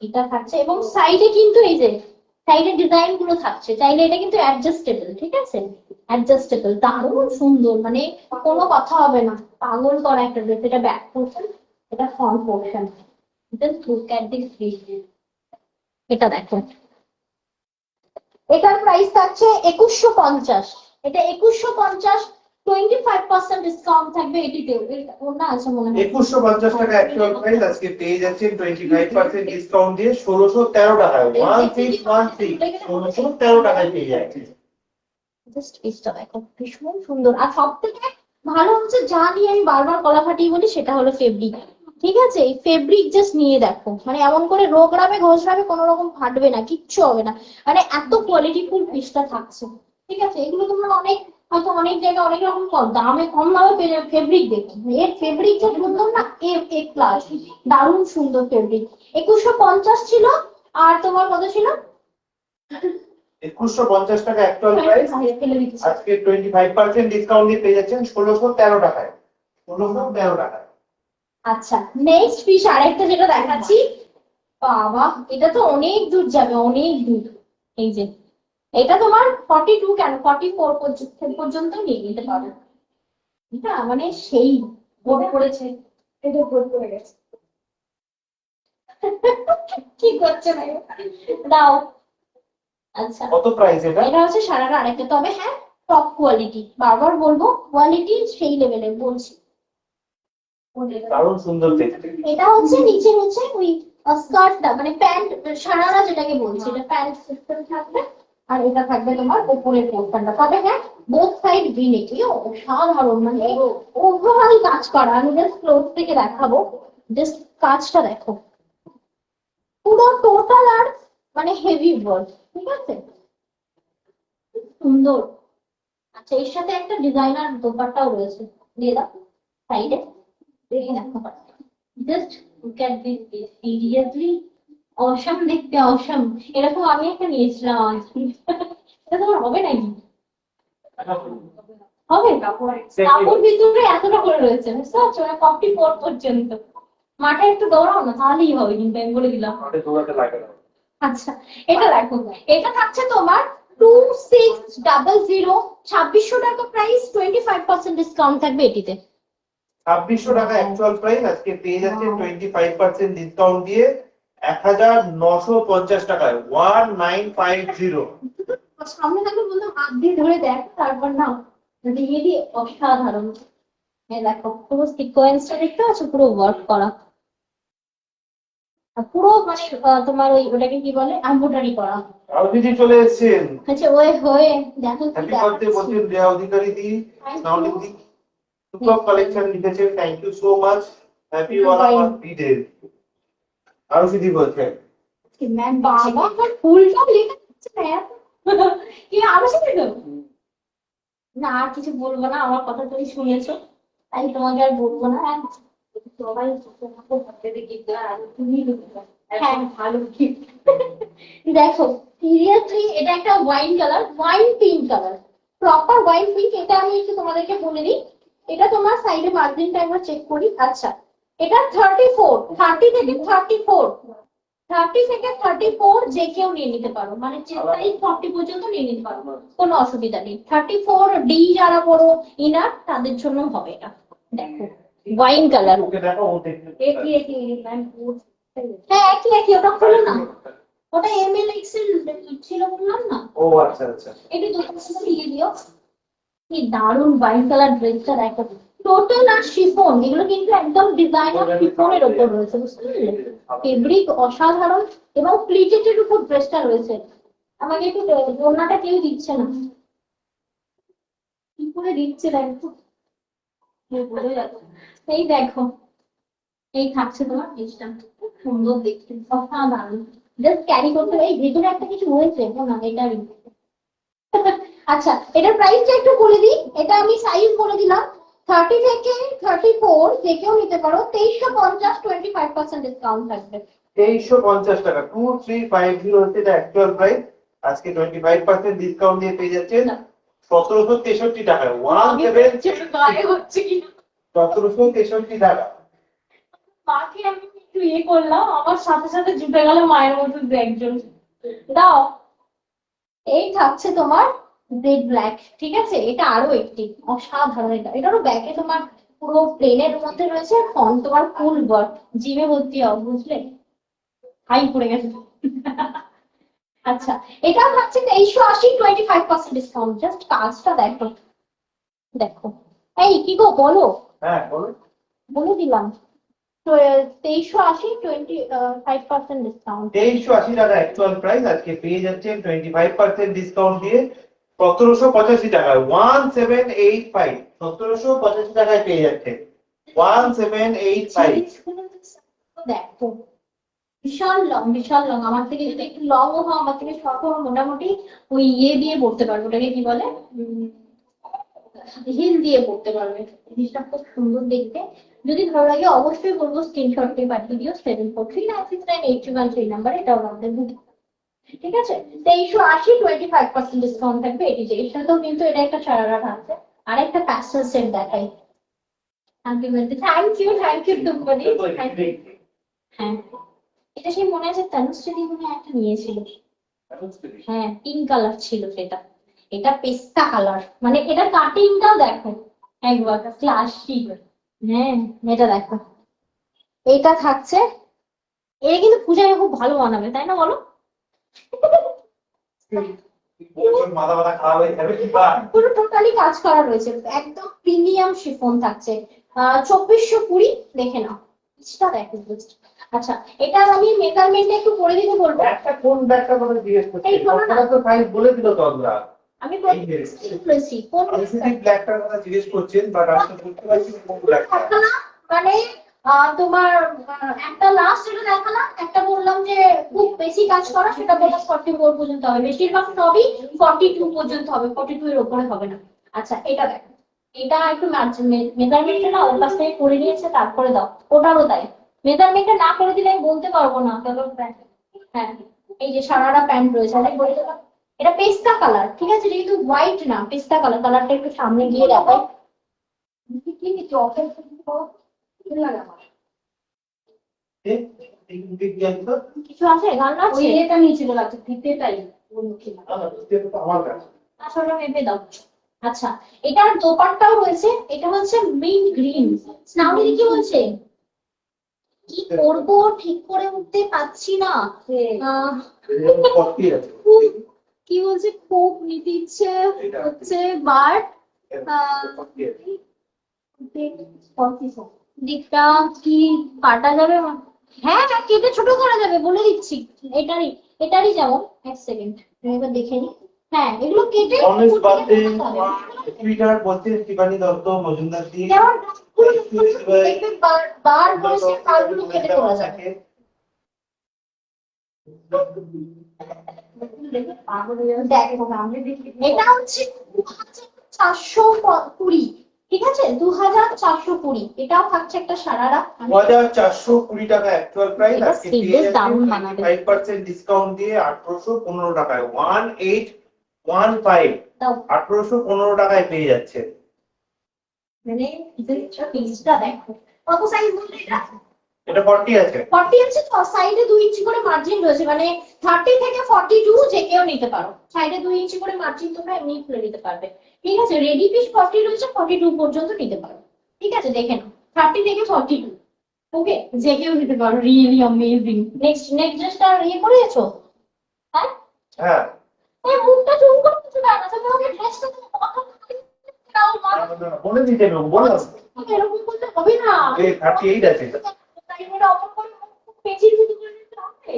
এটা থাকছে, এবং সাইডে কিন্তু এই যে সাইডে ডিজাইন গুলো থাকছে, চাইলে এটা কিন্তু অ্যাডজাস্টেবল, ঠিক আছে? অ্যাডজাস্টেবল, দারুণ সুন্দর, মানে কোনো কথা হবে না, পাগল করা একটা ড্রেস। এটা ব্যাক পোর্শন, এটা front portion. Just look at this piece. এটা দেখো, এটার প্রাইস থাকছে 2150। এটা 2150, 25% ডিসকাউন্ট থাকবে এটিতেও। ওটা আছে মনে হয় 2150 টাকা অ্যাকচুয়াল প্রাইস, আজকে পেয়ে যাচ্ছেন 25% ডিসকাউন্ট দিয়ে 1613 টাকায়। 1613, 1613 টাকায় পেয়ে যাচ্ছেন। জাস্ট পিসটা দেখো, ভীষণ সুন্দর। আর সব থেকে ভালো হচ্ছে, যা নিয়ে আমি বারবার গলা ফাটিয়ে বলি, সেটা হলো ফেব্রিক। ঠিক আছে, এই ফেব্রিক জাস্ট নিয়ে দেখো, মানে এমন করে রোগড়াবে ঘষড়াবে কোনো রকম ফাটবে না, কিচ্ছু হবে না, মানে এত কোয়ালিটিফুল পিসটা থাকছে। ঠিক আছে, এগুলো তোমরা অনেক হয়তো অনেক জায়গায় অনেক রকম দামে কম দামে পেয়ে ফেব্রিক দেখি, এর ফেব্রিক যে সুন্দর না, এ ক্লাস, দারুণ সুন্দর ফেব্রিক। 2150 ছিল, আর তোমার কত ছিল? 2150 টাকা অ্যাকচুয়াল প্রাইস, ফেলে দিচ্ছি। আজকে 25% ডিসকাউন্ট দিয়ে পেয়ে যাচ্ছেন 1613 টাকায়। 1613 টাকায়। আচ্ছা, নেক্সট পিস আরেকটা যেটা দেখাচ্ছি, বাবা এটা তো অনেক দূর যাবে, অনেক দূর। এই যে এটা তোমার 42 কেন 44 পর্যন্ত নিয়ে নিতে পারো। এটা মানে সেই বোর্ড করেছে। এটা ভুল করে গেছে। কি করছে ভাই, দাও। আচ্ছা, কত প্রাইস এটা? এটা হচ্ছে সারারা আরেকটা, তবে হ্যাঁ টপ কোয়ালিটি, বারবার বলবো কোয়ালিটি সেই লেভেলের বলছি। দারুণ সুন্দর দেখতে। এটা হচ্ছে নিচে হচ্ছে ওই স্কার্টটা, মানে প্যান্ট, সারারা যেটাকে বলছি, এটা প্যান্ট সিস্টেম থাকবে। আর এটা থাকবে তোমার উপরের পোর্শনটা, তবে হ্যাঁ বোথ সাইড ভিনে, কি অসাধারণ, মানে ওভারঅল কাজ করা। আমি জাস্ট ক্লোজ থেকে দেখাবো, জাস্ট কাজটা দেখো, পুরো টোটাল। আর মানে হেভি ওয়ার্ক, ঠিক আছে, সুন্দর। আচ্ছা, এর সাথে একটা ডিজাইনার দোপাট্টাও রয়েছে, দিয়ে দাও সাইডে, দেখে দেখো। Just look at this piece, seriously awesome দেখতে, অসাম। এরকম আমি একটা নিয়েছিলাম আজ। এটা তোমার হবে নাকি? হবে কাপড় ভিতরে এতটা করে রয়েছে, বুঝতে পারছো, মানে 44 পর্যন্ত। মাঠে একটু দৌড়াও না, তাহলেই হবে, কিন্তু আমি বলে দিলাম। আমাদের দৌড়াতে লাগে না। আচ্ছা, এটা দেখো, এটা থাকছে তোমার 2600, 2600 টাকা প্রাইস, 25% ডিসকাউন্ট থাকবে এটিতে। 2600 টাকা অ্যাকচুয়াল প্রাইস, আজকে পেয়ে যাচ্ছেন 25% ডিসকাউন্ট দিয়ে 1950 টাকায়। 1950। সামনে থাকলে বললাম হাত দিয়ে ধরে দেখ, তারপর না রিয়েলি অসাধারণ। এই দেখো পুরো সিকোয়েন্সটা দেখতে পাচ্ছ, পুরো ওয়ার্ক করা, আর পুরো মানে তোমার ওই ওটাকে কি বলে, এমব্রয়ডারি করা। আর দিদি চলে এসেছেন। আচ্ছা, ওই হয়ে দেখো কি হ্যাপি বার্থডে দেখাচ্ছি। বলছেন রিয়া অধিকারী দি। নাউলিন দি সুপার কালেকশন লিখেছেন, thank you so much. Happy ওয়ালা বার্থডে। আর দিদি বলছেন ম্যাম বাবা, আমার ফুলটা লেখা যাচ্ছে না এত। কি আরো শিখে দেবো? না, আর কিছু বলবো না, আমার কথা তুমি শুনেছো, তাই তোমাকে আর বলবো না। সবাই তোমাকে বার্থডে গিফট দেয়, আর তুমি হ্যাঁ ভালো গিফট। দেখো সিরিয়াসলি, এটা একটা wine colour, wine pink colour, proper wine pink. এটা আমি একটু তোমাদেরকে বলে দিই, এটা তোমার সাইডে মার্জিনটা একবার চেক করি। আচ্ছা, এটা 34, 30 থেকে 34, 30 থেকে 34 যে কেউ নিয়ে নিতে পারো, মানে যে সাইজ 40 পর্যন্ত নিয়ে নিতে পারো, কোনো অসুবিধা নেই। 34 ডি যারা বড় ইনার, তাদের জন্য হবে এটা। দেখো ওয়াইন কালার, ওকে দেখো, ও দেখতে একই একই হ্যাঁ একই একই, ওটা খুলো না, ওটা এমএল এক্সেল ছিল বললাম না। ও আচ্ছা আচ্ছা। একটু দোকানে দিয়ে দিও। কি দারুন ওয়াইন কালার ড্রেসটা দেখো, টোটাল আর শিফন, এগুলো কিন্তু একদম ডিজাইনার শিফনের উপর রয়েছে, বুঝতে পারলে, ফেব্রিক অসাধারণ, এবং প্লিটেটের উপর ড্রেসটা রয়েছে। আমাকে একটু ওড়নাটা কেউ দিচ্ছে না, কি করে দিচ্ছে দেখো, এই দেখো, এই থাকছে তোমার ড্রেসটা, খুব সুন্দর দেখতে, অসাধারণ। জাস্ট ক্যারি করতে হবে। এই ভেতরে একটা কিছু হয়েছে না, এটারই। আচ্ছা, এটার প্রাইসটা একটু বলে দিই, এটা আমি সাইজ বলে দিলাম, 30 থেকে 34 যে কেউ নিতে পারো, 2350, 25% ডিসকাউন্ট থাকবে। 2350 টাকা, 2350 হচ্ছে এটা অ্যাকচুয়াল প্রাইস, আজকে 25% ডিসকাউন্ট দিয়ে পেয়ে যাচ্ছেন 1763 টাকায় গায়ে হচ্ছে কি 1763 টাকা। মাকে আমি একটু ইয়ে করলাম, আমার সাথে সাথে জুটে গেল মায়ের মতো দু একজন। দাও, এই থাকছে তোমার জেড ব্ল্যাক, ঠিক আছে? এটা আরো একটি অসাধারণ। এটারও ব্যাকে তোমার পুরো প্লেনের মধ্যে রয়েছে ফন্ট, তোমার ফুল ওয়ার্ক, জিমে ভর্তি হও, বুঝলে? হাই পড়ে গেছে। আচ্ছা, এটা থাকছে 2380, 25% ডিসকাউন্ট। জাস্ট কাজটা দেখো, দেখো। এই কি গো বলো, হ্যাঁ বলো। বলে দিলাম। তো 2380, 25% ডিসকাউন্ট। 2380 টাকা অ্যাকচুয়াল প্রাইস, আজকে পেয়ে যাচ্ছেন 25% ডিসকাউন্ট দিয়ে 1785 টাকায় 1785। 1785 টাকায় পেয়ে যাচ্ছেন 1785। দেখো, বিশাল লং, বিশাল লং। আমার থেকে যদি একটু লং ও হয়, আমার থেকে শর্ট ও মোটামুটি ওই ইয়ে দিয়ে পড়তে পারবে, ওটাকে কি বলে, হিল দিয়ে পড়তে পারবে। জিনিসটা খুব সুন্দর দেখতে। যদি ভালো লাগে অবশ্যই বলবো স্ক্রিনশট দিয়ে পাঠিয়ে দিও 74396981 নাম্বারে, এটাও আমাদের বুকিং। ঠিক আছে, 2380, 25% ডিসকাউন্ট থাকবে এটি যে। এর সাথেও কিন্তু এটা একটা সারারা থাকছে। আর একটা প্যাস্টেল সেট দেখাই। থ্যাংক ইউ দুম্বাদি। হ্যাঁ, এটা সেই মনে আছে তনুশ্রী মনে হয় একটা নিয়েছিল। হ্যাঁ, পিঙ্ক কালার ছিল সেটা। এটা পেস্তা কালার, মানে এটা কাটিংটাও দেখো একবার ক্লাসিক। হ্যাঁ, এটা দেখো, এটা থাকছে। এটা কিন্তু পূজায় খুব ভালো বানাবে, তাই না বলো? মাথা মাথা খারাপ হয়ে যাবে কি বা। পুরো টোটালি কাজ করা রয়েছে, একদম প্রিমিয়াম শিফন থাকছে। 2420, দেখে নাও এটা দেখো just। আচ্ছা, এটা আমি মেজারমেন্টটা একটু করে দিতে বলবো। একটা কোন ব্যাগটা কথা জিজ্ঞেস করছি, এই বলো না। আপনারা তো সাইজ বলে দিল তো আমরা। আমি বলেছি কোন আমি ব্ল্যাকটার কথা জিজ্ঞেস করছেন, বাট আমি তো বুঝতে পারছি না কোন ব্ল্যাকটা। একটা না, মানে তোমার একটা লাস্ট যেটা দেখালাম, একটা বললাম যে খুব বেশি কাজ করা, সেটা বললাম 44 পর্যন্ত হবে। বেশিরভাগ সবই 42 পর্যন্ত হবে, 42 এর উপরে হবে না। আচ্ছা, এটা দেখো, এটা একটু মেজারমেন্টটা না ওর কাছ থেকে করে নিয়েছে, তারপরে দাও। ওটারও তাই, মেজারমেন্টটা না করে দিলে আমি বলতে পারবো না। হ্যাঁ, এই যে সারারা প্যান্ট রয়েছে, আমি বলে দিলাম এটা পেস্তা কালার, ঠিক আছে? এটা কিন্তু হোয়াইট না, পেস্তা কালার। কালারটা একটু সামনে গিয়ে দেখাই। কি কি চকলেট লাগে আমার কিছু আছে, গান আছে, ওই এটা নিচে লাগছে ফিতেটাই আমার কাছে আসলে মেপে দাও। আচ্ছা, এটার দোপাট্টাও রয়েছে। এটা হচ্ছে মিন্ট গ্রিন। স্নাউনি কি বলছে, কি করব ঠিক করে উঠতে পারছি না। কি বলছে, খুব নিতে ইচ্ছে হচ্ছে, বাট দিকটা কি কাটা যাবে? হ্যাঁ, কেটে ছোট করা যাবে, বলে দিচ্ছি। এটারই এটারই যেমন, এক সেকেন্ড এবার দেখে নি। হ্যাঁ, এগুলো কেটে অনেক উপর বাদ থেকে দিয়ে কাটা যাবে। টুইটার বলতে শিবানী দত্ত মজুমদার জি যেমন দেখবে বার বয়সে পালগুলো কেটে তোলা যাবে। দেখো, এটা হচ্ছে 2420, ঠিক আছে? 2420, এটাও থাকছে একটা সারারা। 2420 টাকা অ্যাকচুয়াল প্রাইস, এটা আজকে সিরিয়াস পেয়ে দাম যাচ্ছেন বানাবে। 25% ডিসকাউন্ট দিয়ে 1815 টাকায় 1815 দাও, 1815 টাকায় পেয়ে যাচ্ছে। মানে পিসটা দেখো কত সাইজ বললে এটা? এটা 40 আছে। 40 আছে তো, সাইডে 2 ইঞ্চি করে মার্জিন রয়েছে, মানে 30 থেকে 42 যে কেউ নিতে পারো। সাইডে 2 ইঞ্চি করে মার্জিন তোমরা এমনি খুলে নিতে পারবে, ঠিক আছে? রেডি পিস 40 রয়েছে, 42 পর্যন্ত নিতে পারো, ঠিক আছে? দেখে নাও, 30 থেকে 42, ওকে, যে কেউ নিতে পারো। Really amazing. নেক্সট ড্রেসটা ইয়ে করেছো? হ্যাঁ, হ্যাঁ, এই মুখটা চুপ করে কিছু না, তোমাকে ড্রেসটা দাও মা। বলে দিতে হবে, বলে দাও। এরকম করতে হবে না। এই 38 আছে। টাইমের অপর করে পেঁচিয়ে দিতে হবে।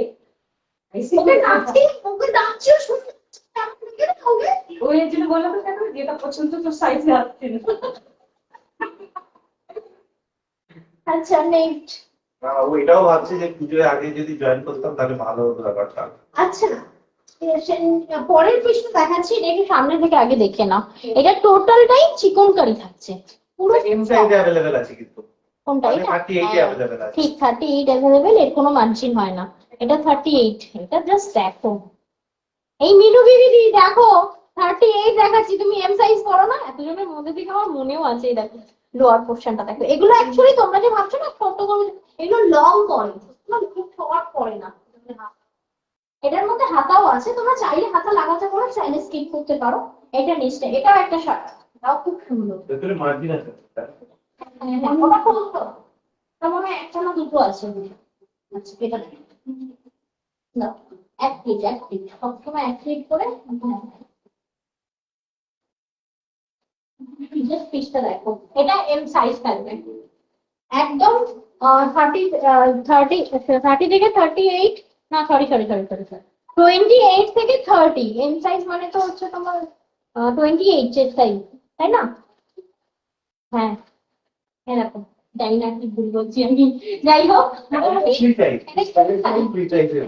ওকে ডাকছি, ওকে ডাকছি, শুনতে ওই জন্য বললাম তো, কেন যেটা পছন্দ তোর সাইজে আসছে না। আচ্ছা, নেক্সট। ও এটাও ভাবছে যে পুজোর আগে যদি জয়েন করতাম তাহলে ভালো হতো ব্যাপারটা। আচ্ছা, পরের পিসটা দেখাচ্ছি, এটা একটু সামনে থেকে আগে দেখে নাও। এটা টোটালটাই চিকন কারি থাকছে, পুরো এম সাইজে अवेलेबल আছে কিন্তু। কোনটা? মানে এটা 38 এ अवेलेबल আছে। ঠিক 38 अवेलेबल, এর কোনো মার্জিন হয় না। এটা 38। এটা জাস্ট দেখো, এই মিনু দিদি দেখো, 38 দেখাচ্ছি, তুমি এম সাইজ করো না, এতজনের মধ্যে থেকে আমার মনেও আছে। এই দেখো লোয়ার পোর্শনটা দেখো, এগুলো অ্যাকচুয়ালি তোমরা যে ভাবছো না ছোট করে, এগুলো লং পরে, খুব শর্ট পরে না। এটার মধ্যে হাতাও আছে, তোমরা চাইলে হাতা লাগাতে পারো, চাইলে স্কিপ করতে পারো। এটা নিচটা, এটাও একটা শার্ট, এটাও খুব সুন্দর। ভেতরে মার্জিন আছে। হ্যাঁ, হ্যাঁ, ওটা খুব তো, তার মানে একটা না দুটো আছে। আচ্ছা এটা না, এক প্লিট এক প্লিট, সবসময় এক প্লিট করে পিসটা দেখো। এটা এম সাইজ থাকবে একদম, 30 থেকে 38, না sorry sorry sorry sorry sorry 28 থেকে 30 এম সাইজ, মানে তো হচ্ছে তোমার 28 চেস্ট সাইজ, তাই না? হ্যাঁ এরকম, জানি না কি ভুল বলছি আমি, যাই হোক মোটামুটি ফ্রি টাইপ, ফ্রি টাইপের।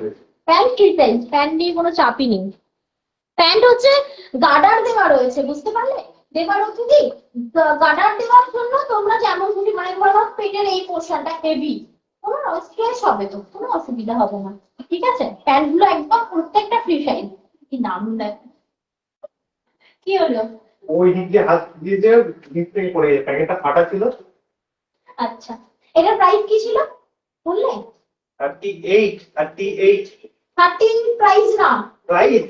প্যান্ট ফ্রি সাইজ, প্যান্ট নিয়ে কোনো চাপই নেই। প্যান্ট হচ্ছে গার্ডার দেওয়া রয়েছে, বুঝতে পারলে? দেওয়ার হচ্ছে কি, গার্ডার দেওয়ার জন্য তোমরা যেমন খুশি, মানে ধরো পেটের এই পোর্শনটা হেভি, তোমার স্ট্রেচ হবে, তো কোনো অসুবিধা হবে না, ঠিক আছে? প্যান্ট গুলো একদম প্রত্যেকটা ফ্রি সাইজ। কি নাম দেখ, কি হলো? ওই দিক দিয়ে হাত দিয়ে যে নিচ থেকে পড়ে যায়, প্যাকেটটা ফাটা ছিল। আচ্ছা, এটার প্রাইস কি ছিল বললে? 38, 38 13 প্রাইস না, প্রাইস।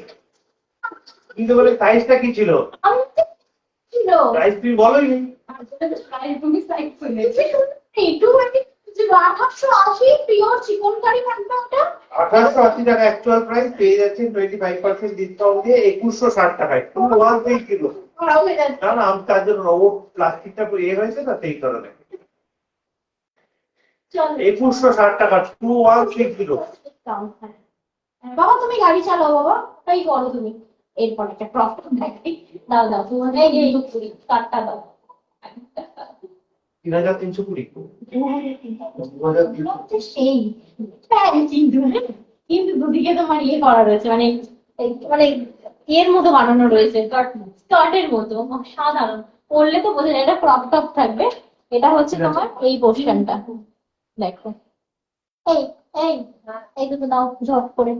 কিন্তু বলে সাইজটা কি ছিল? আমি বলছি ছিল প্রাইস তুমি বলোই নি। তুমি সাইড করে 1880 পিওর চিকন কারি থাকবে ওটা। 1880 টাকা অ্যাকচুয়াল প্রাইস, পেয়ে যাচ্ছেন 25% ডিসকাউন্ট দিয়ে 2160 টাকায়। তুমি ওয়ান পেয়ে কিলো। ওরাও হয়ে যাচ্ছে। না না, আমি তার জন্য ও প্লাস্টিকটা ইয়ে হয়েছে না, সেই কারণে। চল 2160 টাকা 2160 কিলো। বাবা তুমি গাড়ি চালাও বাবা, তাই করো তুমি। এরপর একটা ক্রপ দেখি, দাও দাও, এই যে এই কুড়ি কাটটা দাও। 3320। এগুলো হচ্ছে সেই প্যান্ট, কিন্তু দুদিকে তোমার ইয়ে করা রয়েছে, মানে মানে এর মতো বানানো রয়েছে, স্কার্টের মতো, সাধারণ পরলে তো বোঝা যায় এটা ক্রপ টপ থাকবে। এটা হচ্ছে তোমার এই পোর্শনটা দেখো, এই এই এই দুটো দাও ঝট করে,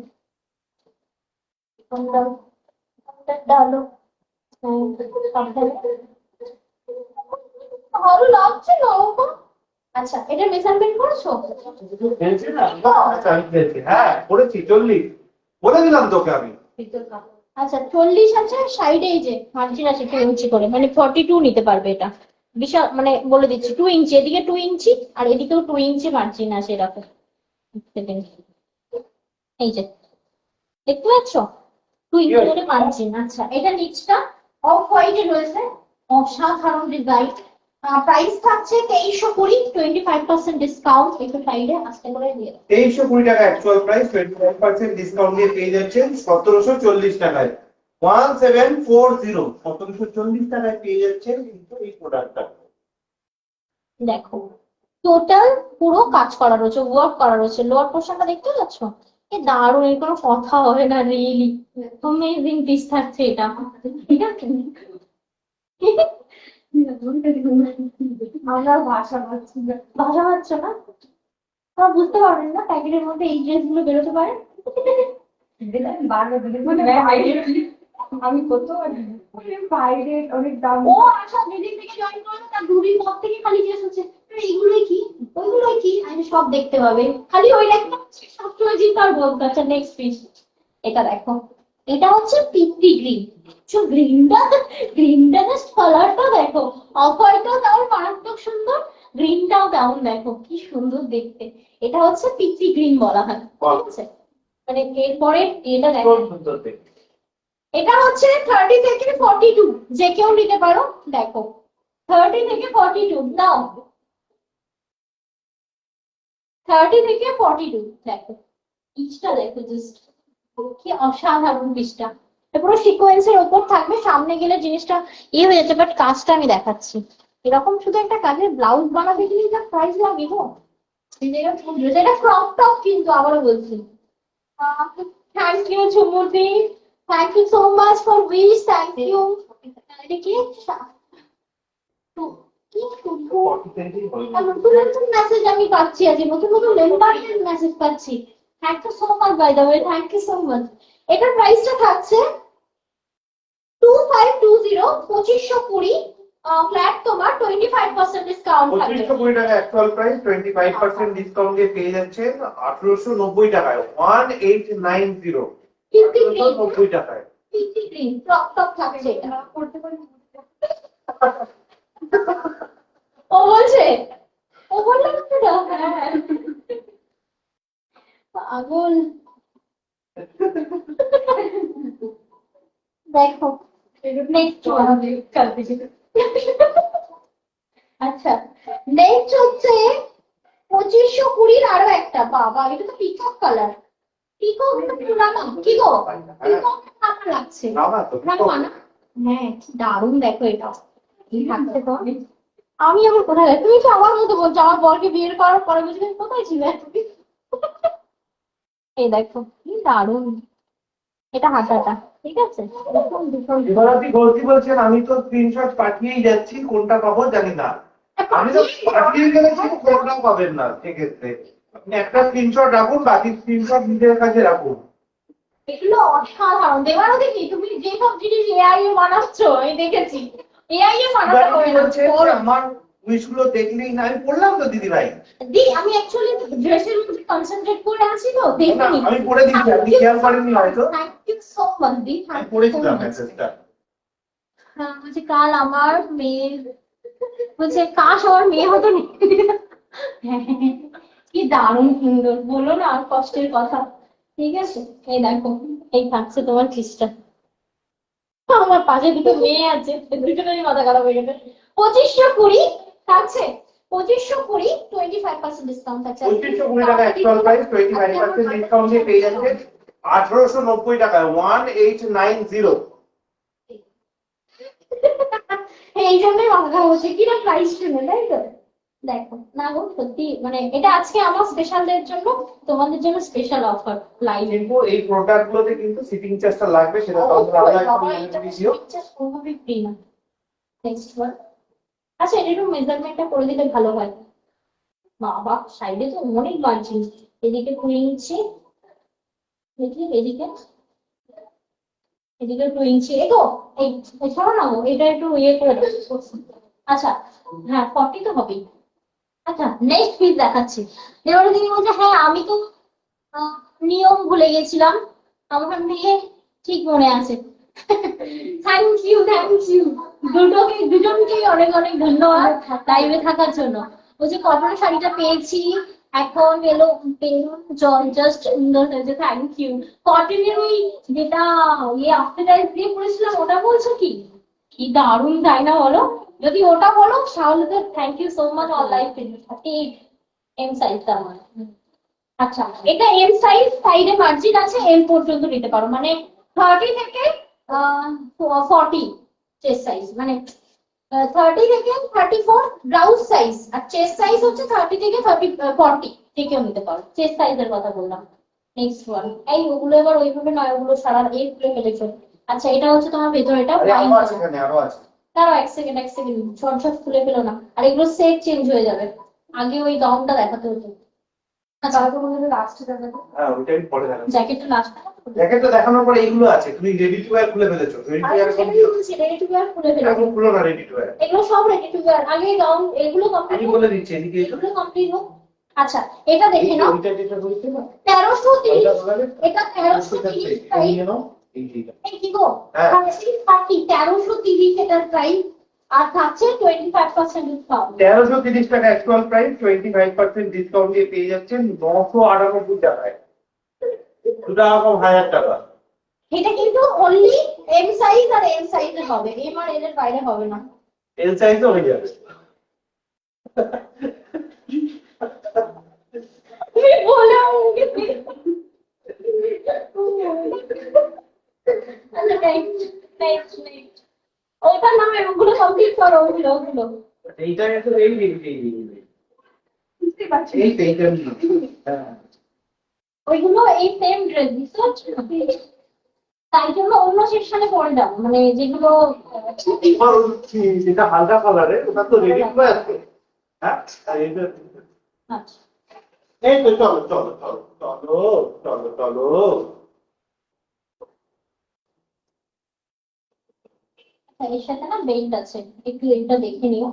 কোনটা কোনটা ডালো, ভালো লাগছে না ওরকম। আচ্ছা এটা মেজারমেন্ট করেছো? পেয়েছি না? আচ্ছা আমি পেয়েছি, হ্যাঁ করেছি 40, বলে দিলাম তোকে আমি। আচ্ছা 40 আছে, সাইডে এই যে মার্জিন আছে 2 ইঞ্চি করে, মানে 42 নিতে পারবে এটা। বিশাল, মানে বলে দিচ্ছি 2 ইঞ্চি, এদিকে 2 ইঞ্চি আর এদিকেও 2 ইঞ্চি মার্জিন আছে এরকম। এই যে দেখতে পাচ্ছ 2 ইঞ্চি করে মার্জিন। আচ্ছা এটা নিচটা অফ হোয়াইটে রয়েছে, অসাধারণ ডিজাইন। প্রাইস থাকছে 2320, 25% ডিসকাউন্ট। একটু সাইডে আস্তে করে দিয়ে দাও। 2320 টাকা অ্যাকচুয়াল প্রাইস, 25% ডিসকাউন্ট দিয়ে পেয়ে যাচ্ছেন 1740 টাকায়। 1740, 1740 টাকায় পেয়ে যাচ্ছেন কিন্তু এই প্রোডাক্টটা। দেখো টোটাল পুরো কাজ করা রয়েছে, ওয়ার্ক করা রয়েছে, লোয়ার পোর্শনটা দেখতে পাচ্ছ? এ দারুণ, এর কোনো কথা হবে না, রিয়েলি অ্যামেজিং পিস থাকছে এটা, ঠিক আছে? আমরা ভাষা পাচ্ছি না। ভাষা পাচ্ছ না, তোমরা বুঝতে পারবেন না প্যাকেটের মধ্যে এই ড্রেস গুলো বেরোতে পারে। মানে আমি কত বাইরে অনেক দাম। ও আশা যেদিন থেকে জয়েন করলো তার দুদিন পর থেকে খালি জিজ্ঞেস হচ্ছে এইগুলোই কি, ওইগুলোই কি, আমি সব দেখতে পাবে, খালি ওই একটা সবসময় চিন্তা আর বলতো। আচ্ছা নেক্সট পিস, এটা দেখো, এটা হচ্ছে পিত্তি গ্রিন। গ্রিনটা জাস্ট কালারটা দেখো, অফ হোয়াইটটাও তেমন মারাত্মক সুন্দর, গ্রিনটাও তেমন দেখো কি সুন্দর দেখতে। এটা হচ্ছে পিত্তি গ্রিন বলা হয়, ঠিক আছে? মানে এরপরে এটা দেখো, সুন্দর দেখতে। এটা হচ্ছে 30 থেকে 42, যে কেউ নিতে পারো। দেখো 30 থেকে 42 দাও, 30 থেকে 42 দেখো, পিসটা দেখো জাস্ট কি অসাধারণ পিসটা। পুরো সিকোয়েন্সের ওপর থাকবে, সামনে গেলে জিনিসটা ইয়ে হয়ে যাচ্ছে, বাট কাজটা আমি দেখাচ্ছি। এরকম শুধু একটা কাজের ব্লাউজ বানাতে গেলে যা প্রাইস লাগে গো, এটা ক্রপ টপ কিন্তু আবারও বলছি। থ্যাংক ইউ ঝুমুরদি, thank you so much for wish, thank you. এটা কি কি নতুন নতুন মেসেজ আমি পাচ্ছি, আজ নতুন নতুন মেম্বারদের মেসেজ পাচ্ছি। Thank you so much by the way, thank you so much. এটার প্রাইসটা থাকছে 2520 ফ্ল্যাট তোমার 25% ডিসকাউন্ট থাকবে। 2520 টাকা অ্যাকচুয়াল প্রাইস, 25% ডিসকাউন্ট দিয়ে পেয়ে যাচ্ছেন 1890 টাকায়, 1890 1890 টাকায়। পিটি গ্রিন টপ টপ থাকছে এটা। করতে পারি ও বলছে, ও বললো না, হ্যাঁ পাগল। দেখো নেক্সট আচ্ছা, নেক্সট হচ্ছে 2520 আরো একটা, বাবা এটা তো পিকক কালার। পিকক রামা কি গো, পিকক রামা লাগছে, রামা তো রামা না? হ্যাঁ কি দারুণ, দেখো এটা কি থাকছে তো। আমি আবার কোথায় যাই? তুমি তো আমার মতো বলছো, আমার বরকে বিয়ে করার পরে বুঝলি কোথায় ছিলে? এই দেখো কি দারুণ, এটা হাতাটা ঠিক আছে। এবার আপনি বলছি বলছেন, আমি তো স্ক্রিনশট পাঠিয়েই যাচ্ছি, কোনটা পাবো জানি না। আমি তো পাঠিয়ে গেলেছি, কোনটাও পাবেন না সেক্ষেত্রে। আপনি একটা স্ক্রিনশট রাখুন, বাকি স্ক্রিনশট নিজের কাছে রাখুন। এগুলো অসাধারণ। দেবারও দেখি তুমি যেসব জিনিস এআই এ বানাচ্ছো আমি দেখেছি, এআই এ বানাতে হবে না। আমার উইশ গুলো দেখলেই না, আমি পড়লাম তো দিদি ভাই। দি আমি অ্যাকচুয়ালি ড্রেসের মধ্যে কনসেন্ট্রেট করে আছি তো দেখিনি। আমি পড়ে দিচ্ছি, আপনি খেয়াল করেননি হয়তো। থ্যাংক ইউ সো মাচ দি, আমি পড়েছিলাম মেসেজটা। হ্যাঁ বলছে কাল আমার মেয়ে, বলছে কাশ আমার মেয়ে হতো না। কি দারুণ সুন্দর, বলো না আর কষ্টের কথা। ঠিক আছে এই দেখো, এই থাকছে তোমার খিস্টা। আমার পাশে দুটো মেয়ে আছে, দুজনেরই মাথা খারাপ হয়ে গেছে। 2520 থাকছে, 2520 25% ডিসকাউন্ট থাকছে। 2520 টাকা অ্যাকচুয়াল প্রাইস, 25% ডিসকাউন্ট দিয়ে পেয়ে যাচ্ছেন 1890 টাকায়, 1890। এই জন্যই মাথা খারাপ হচ্ছে, কিনা প্রাইস শুনে তাই তো। দেখো না গো সত্যি, মানে এটা আজকে আমার স্পেশালদের জন্য, তোমাদের জন্য স্পেশাল অফার লাইভ। কিন্তু এই প্রোডাক্ট গুলোতে কিন্তু শিপিং চার্জটা লাগবে, সেটা তোমরা আলাদা একটু মনে দিও। ফ্রি না। Next one. আচ্ছা এটা একটু মেজারমেন্টটা করে দিলে ভালো হয়। বাবা সাইডে তো অনেক মার্জিন, এদিকে খুলে নিচ্ছি, দেখি এদিকে, এদিকে 2 ইঞ্চি এগো, এই শোনো না গো, এটা একটু ইয়ে করে দাও। আচ্ছা হ্যাঁ 40 তো হবেই। আচ্ছা নেক্সট পিস দেখাচ্ছি। এবারে তিনি বলছে হ্যাঁ আমি তো নিয়ম ভুলে গেছিলাম, আমার মেয়ে ঠিক মনে আছে। থ্যাংক ইউ থ্যাংক ইউ, দুজনকেই অনেক অনেক ধন্যবাদ লাইভে থাকার জন্য। বলছি কটন শাড়িটা পেয়েছি, এখন এলো পেলো জল, জাস্ট সুন্দর হয়েছে, থ্যাংক ইউ। কটনের ওই যেটা ইয়ে আফটারাইজ দিয়ে পড়েছিলাম ওটা বলছো কি? কি দারুণ তাই না বলো? যদি ওটা বলো তাহলে তো thank you so much. All life 38 M সাইজটা আমার। আচ্ছা এটা এম সাইজ, সাইডে মার্জিন আছে, এম পর্যন্ত নিতে পারো, মানে 30 থেকে 40 চেস্ট সাইজ, মানে 30 থেকে 34 ব্লাউজ সাইজ, আর চেস্ট সাইজ হচ্ছে 30 থেকে 40 যে কেউ নিতে পারো, চেস্ট সাইজের কথা বললাম। নেক্সট ওয়ান, এই ওগুলো এবার ওইভাবে নয়, ওগুলো সারা এর খুলে ফেলেছো। আচ্ছা এটা হচ্ছে তোমার ভেতর, এটা আরো আছে, এখানে আরো আছে। তারও এক সেকেন্ড শর্ট শর্ট খুলে ফেলো না, আর এগুলো সেট চেঞ্জ হয়ে যাবে, আগে ওই গাউনটা দেখাতে হতো। আচ্ছা তো বলতে লাস্টে দেখাতে, হ্যাঁ ওইটাই পরে দেখাবো। জ্যাকেটটা লাস্ট, জ্যাকেটটা দেখানোর পরে এইগুলো আছে, তুমি রেডি টু ওয়্যার খুলে ফেলেছো। Ready to wire ready to wire খুলে ফেলো, এখন খুলো না রেডি টু ওয়্যার। এগুলো সব রেডি টু ওয়্যার, আগে গাউন এগুলো কমপ্লিট, আমি বলে দিচ্ছি এদিকে এসো। এগুলো কমপ্লিট হোক। আচ্ছা এটা দেখে নাও, এটা যেটা বলছি না 1330, এটা 1330 1330 প্রাইস। নিয়ে নাও এইটা। এই কি গো, হ্যাঁ 1330 এটার প্রাইস, আর থাকছে 25% ডিসকাউন্ট। 1330 টাকা অ্যাকচুয়াল প্রাইস, 25% ডিসকাউন্ট দিয়ে পেয়ে যাচ্ছেন 998 টাকায়, 2 টাকা কম 1000 টাকা। এটা কিন্তু অনলি এম সাইজ আর এম সাইজে হবে, এম আর এল এর বাইরে হবে না। এল সাইজও হয়ে যাবে। তুমি বলে আমাকে আচ্ছা নেক্সট ওটা না, ওগুলো কমপ্লিট করো, ওগুলো এইটা আসলে এই বুঝতে পারছি এই পেইটার না। হ্যাঁ ওইগুলো এই সেম ড্রেস বুঝতে পারছো, তাই জন্য অন্য সেকশনে পড়ে যাবো, মানে যেগুলো এবার যেটা হালকা কালারের ওটা তো রেডি টু আছে। হ্যাঁ আর এটা আচ্ছা এই তো চলো চলো চলো চলো চলো চলো। এর সাথে না বেল্ট আছে, একটু এটা দেখে নিও।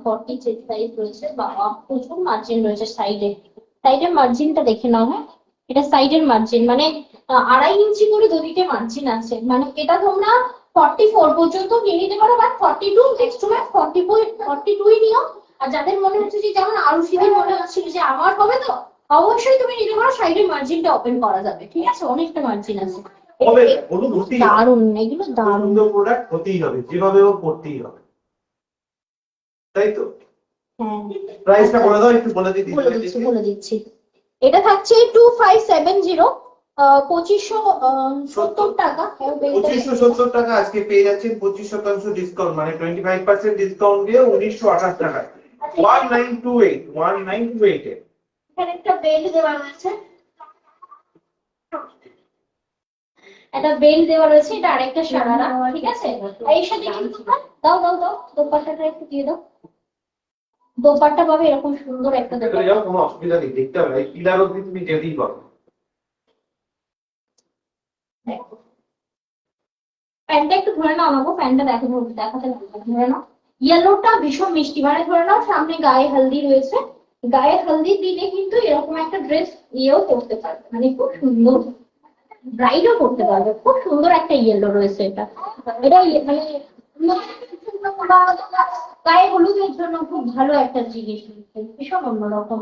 40 চেস্ট সাইজ রয়েছে, বাবা প্রচুর মার্জিন রয়েছে সাইডে। সাইডের মার্জিনটা দেখে নাও। হ্যাঁ, এটা সাইডের মার্জিন, মানে 2.5 ইঞ্চি করে দুদিকে মার্জিন আছে। মানে এটা তোমরা 44 পর্যন্ত নিয়ে নিতে পারো, বা 42, নেক্সট টু ম্যাক্স 42 নিও। আর যাদের মনে হচ্ছে যে, যেমন আরুষিদের মনে হচ্ছিল যে আমার হবে, তো অবশ্যই তুমি নিতে পারো, সাইডের মার্জিনটা ওপেন করা যাবে, ঠিক আছে, অনেকটা মার্জিন আছে। হবে না, কোনো হতেই হবে। দারুন, এগুলো দারুন। সুন্দর প্রোডাক্ট হতেই হবে, যেভাবে হোক করতেই হবে, তাই তো। হ্যাঁ, প্রাইসটা বলে দাও, একটু বলে দিই। বলে দিচ্ছি। এটা থাকছে 2570, 2570 টাকা। 2570 টাকা আজকে পেয়ে যাচ্ছেন 25% ডিসকাউন্ট, মানে 25% ডিসকাউন্ট দিয়ে 1928 টাকায় 1928 এ। এখানে একটা বেল্ট দেওয়া রয়েছে, এটা আরেকটা সারারা, ঠিক আছে। আর এর সাথে কিন্তু দাও দাও দাও, দোপাট্টাটা একটু দিয়ে দাও। দোপাট্টা পাবে এরকম সুন্দর একটা চলে দোপাট্টা। যাও, কোনো অসুবিধা নেই, দেখতে হবে, এই পিলার অবধি তুমি যেতেই পারো। প্যান্টটা একটু ধরে নাও আমাকে, প্যান্টটা দেখাতে ধরে নাও। ইয়েলোটা ভীষণ মিষ্টি, মানে ধরে নাও সামনে গায়ে হলদি রয়েছে, গায়ে হলদি দিলে কিন্তু এরকম একটা ড্রেস ইয়েও করতে পারবে, মানে খুব সুন্দর ব্রাইডও করতে পারবে। খুব সুন্দর একটা ইয়েলো রয়েছে এটা। এটা মানে গায়ে হলুদের জন্য খুব ভালো একটা জিনিস, ভীষণ অন্যরকম।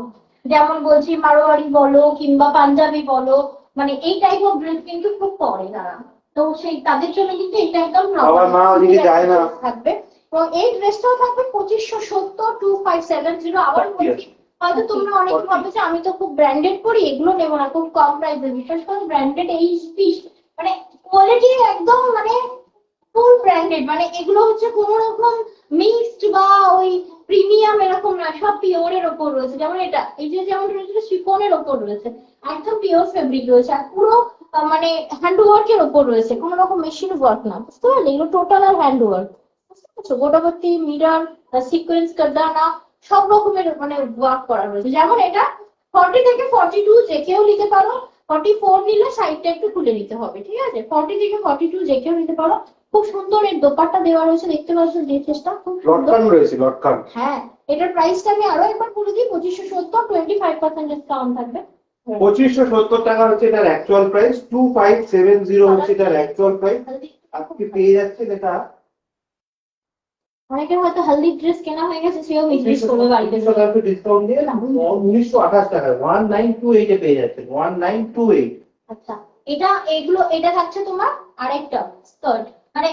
যেমন বলছি মারোয়ারি বলো কিংবা পাঞ্জাবি বলো, মানে এই টাইপ অফ ড্রেস কিন্তু খুব পরে তারা। তো সেই তাদের জন্য কিন্তু এটা একদম আমার মা ওদিকে যায় না। থাকবে। এবং এই ড্রেসটাও থাকবে 2570, 2570। আবার বলছি, হয়তো তোমরা অনেকে ভাববে যে আমি তো খুব ব্র্যান্ডেড করি, এগুলো নেবো না, খুব কম প্রাইসে। বিশেষ করে ব্র্যান্ডেড এই পিস, মানে কোয়ালিটি একদম মানে ফুল ব্র্যান্ডেড, মানে এগুলো হচ্ছে কোনো রকম মিক্সড বা ওই প্রিমিয়াম এরকম না, সব পিওরের ওপর রয়েছে। যেমন এটা, এই যে যেমন রয়েছে শিফনের ওপর রয়েছে, একদম পিওর ফেব্রিক রয়েছে, আর পুরো মানে হ্যান্ড ওয়ার্কের ওপর রয়েছে, কোনো রকম মেশিন ওয়ার্ক না, বুঝতে পারলে, এগুলো টোটাল আর হ্যান্ড ওয়ার্ক, বুঝতে পারছো। গোটাপত্তি, মিরর, সিকোয়েন্স, কারদানা, সব রকমের মানে ওয়ার্ক করা রয়েছে। যেমন এটা 40 থেকে 42 যে কেউ নিতে পারো, 44 নিলে সাইডটা একটু খুলে নিতে হবে, ঠিক আছে। 40 থেকে 42 যে কেউ নিতে পারো। খুব সুন্দর এর দোপাট্টা দেওয়া রয়েছে, দেখতে পাচ্ছ ড্রেসটা খুব সুন্দর। লটকান রয়েছে, লটকান। হ্যাঁ, এটার প্রাইসটা আমি আরো একবার বলে দিই, 2570, 25% ডিসকাউন্ট থাকবে। 2570 টাকা হচ্ছে এটার অ্যাকচুয়াল প্রাইস, 2570 হচ্ছে এটার অ্যাকচুয়াল প্রাইস। আজকে পেয়ে যাচ্ছেন এটা অনেকের হয়তো হলদি ড্রেস কেনা হয়ে গেছে, সেও মিস করবে বাড়িতে। 25% ডিসকাউন্ট দিয়ে 1928 টাকায় 1928 এ পেয়ে যাচ্ছেন, 1928। আচ্ছা, এটা থাকছে তোমার আরেকটা স্কার্ট, মানে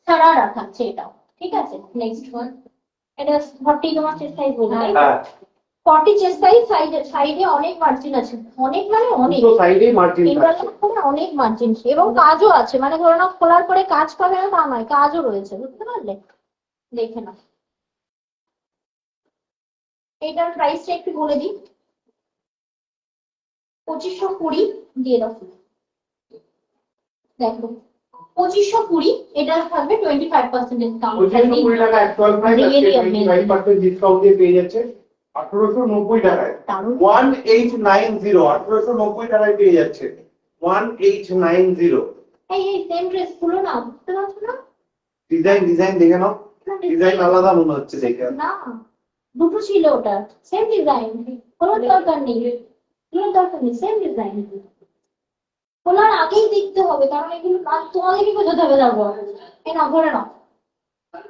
সারারা থাকছে এটা, ঠিক আছে। নেক্সট ওয়ান, এটা 40 তোমার চেস্ট সাইজ বলবে, হ্যাঁ, 40 চেস্ট সাইজ। সাইডে অনেক মার্জিন আছে, অনেক মানে অনেক, দুটো সাইডেই মার্জিন আছে। ইন্টারলক করে অনেক মার্জিন, এবং কাজও আছে, মানে ধরো না খোলার পরে কাজ পাবে না তা নয়, কাজও রয়েছে, বুঝতে পারলে। দেখে না, এটার প্রাইসটা একটু বলে দিই, 2520 দিয়ে দাও। দেখো 2520, এটা থাকবে 25% ডিসকাউন্ট। 2520 টাকা অ্যাকচুয়াল প্রাইস, আজকে 25% ডিসকাউন্ট দিয়ে পেয়ে যাচ্ছে 1890 টাকায়। 1890, 1890 টাকায় পেয়ে যাচ্ছে 1890। এই সেম ড্রেস গুলো না, বুঝতে পারছো না, ডিজাইন দেখে নাও, ডিজাইন আলাদা মনে হচ্ছে দেখে। না দুটো ছিল, ওটা সেম ডিজাইন, কোনো দরকার নেই, সেম ডিজাইন। খোলার আগেই দেখতে হবে, কারণ এগুলো তোমাদেরকে বোঝাতে হবে, যাবো এই না ধরে নাও।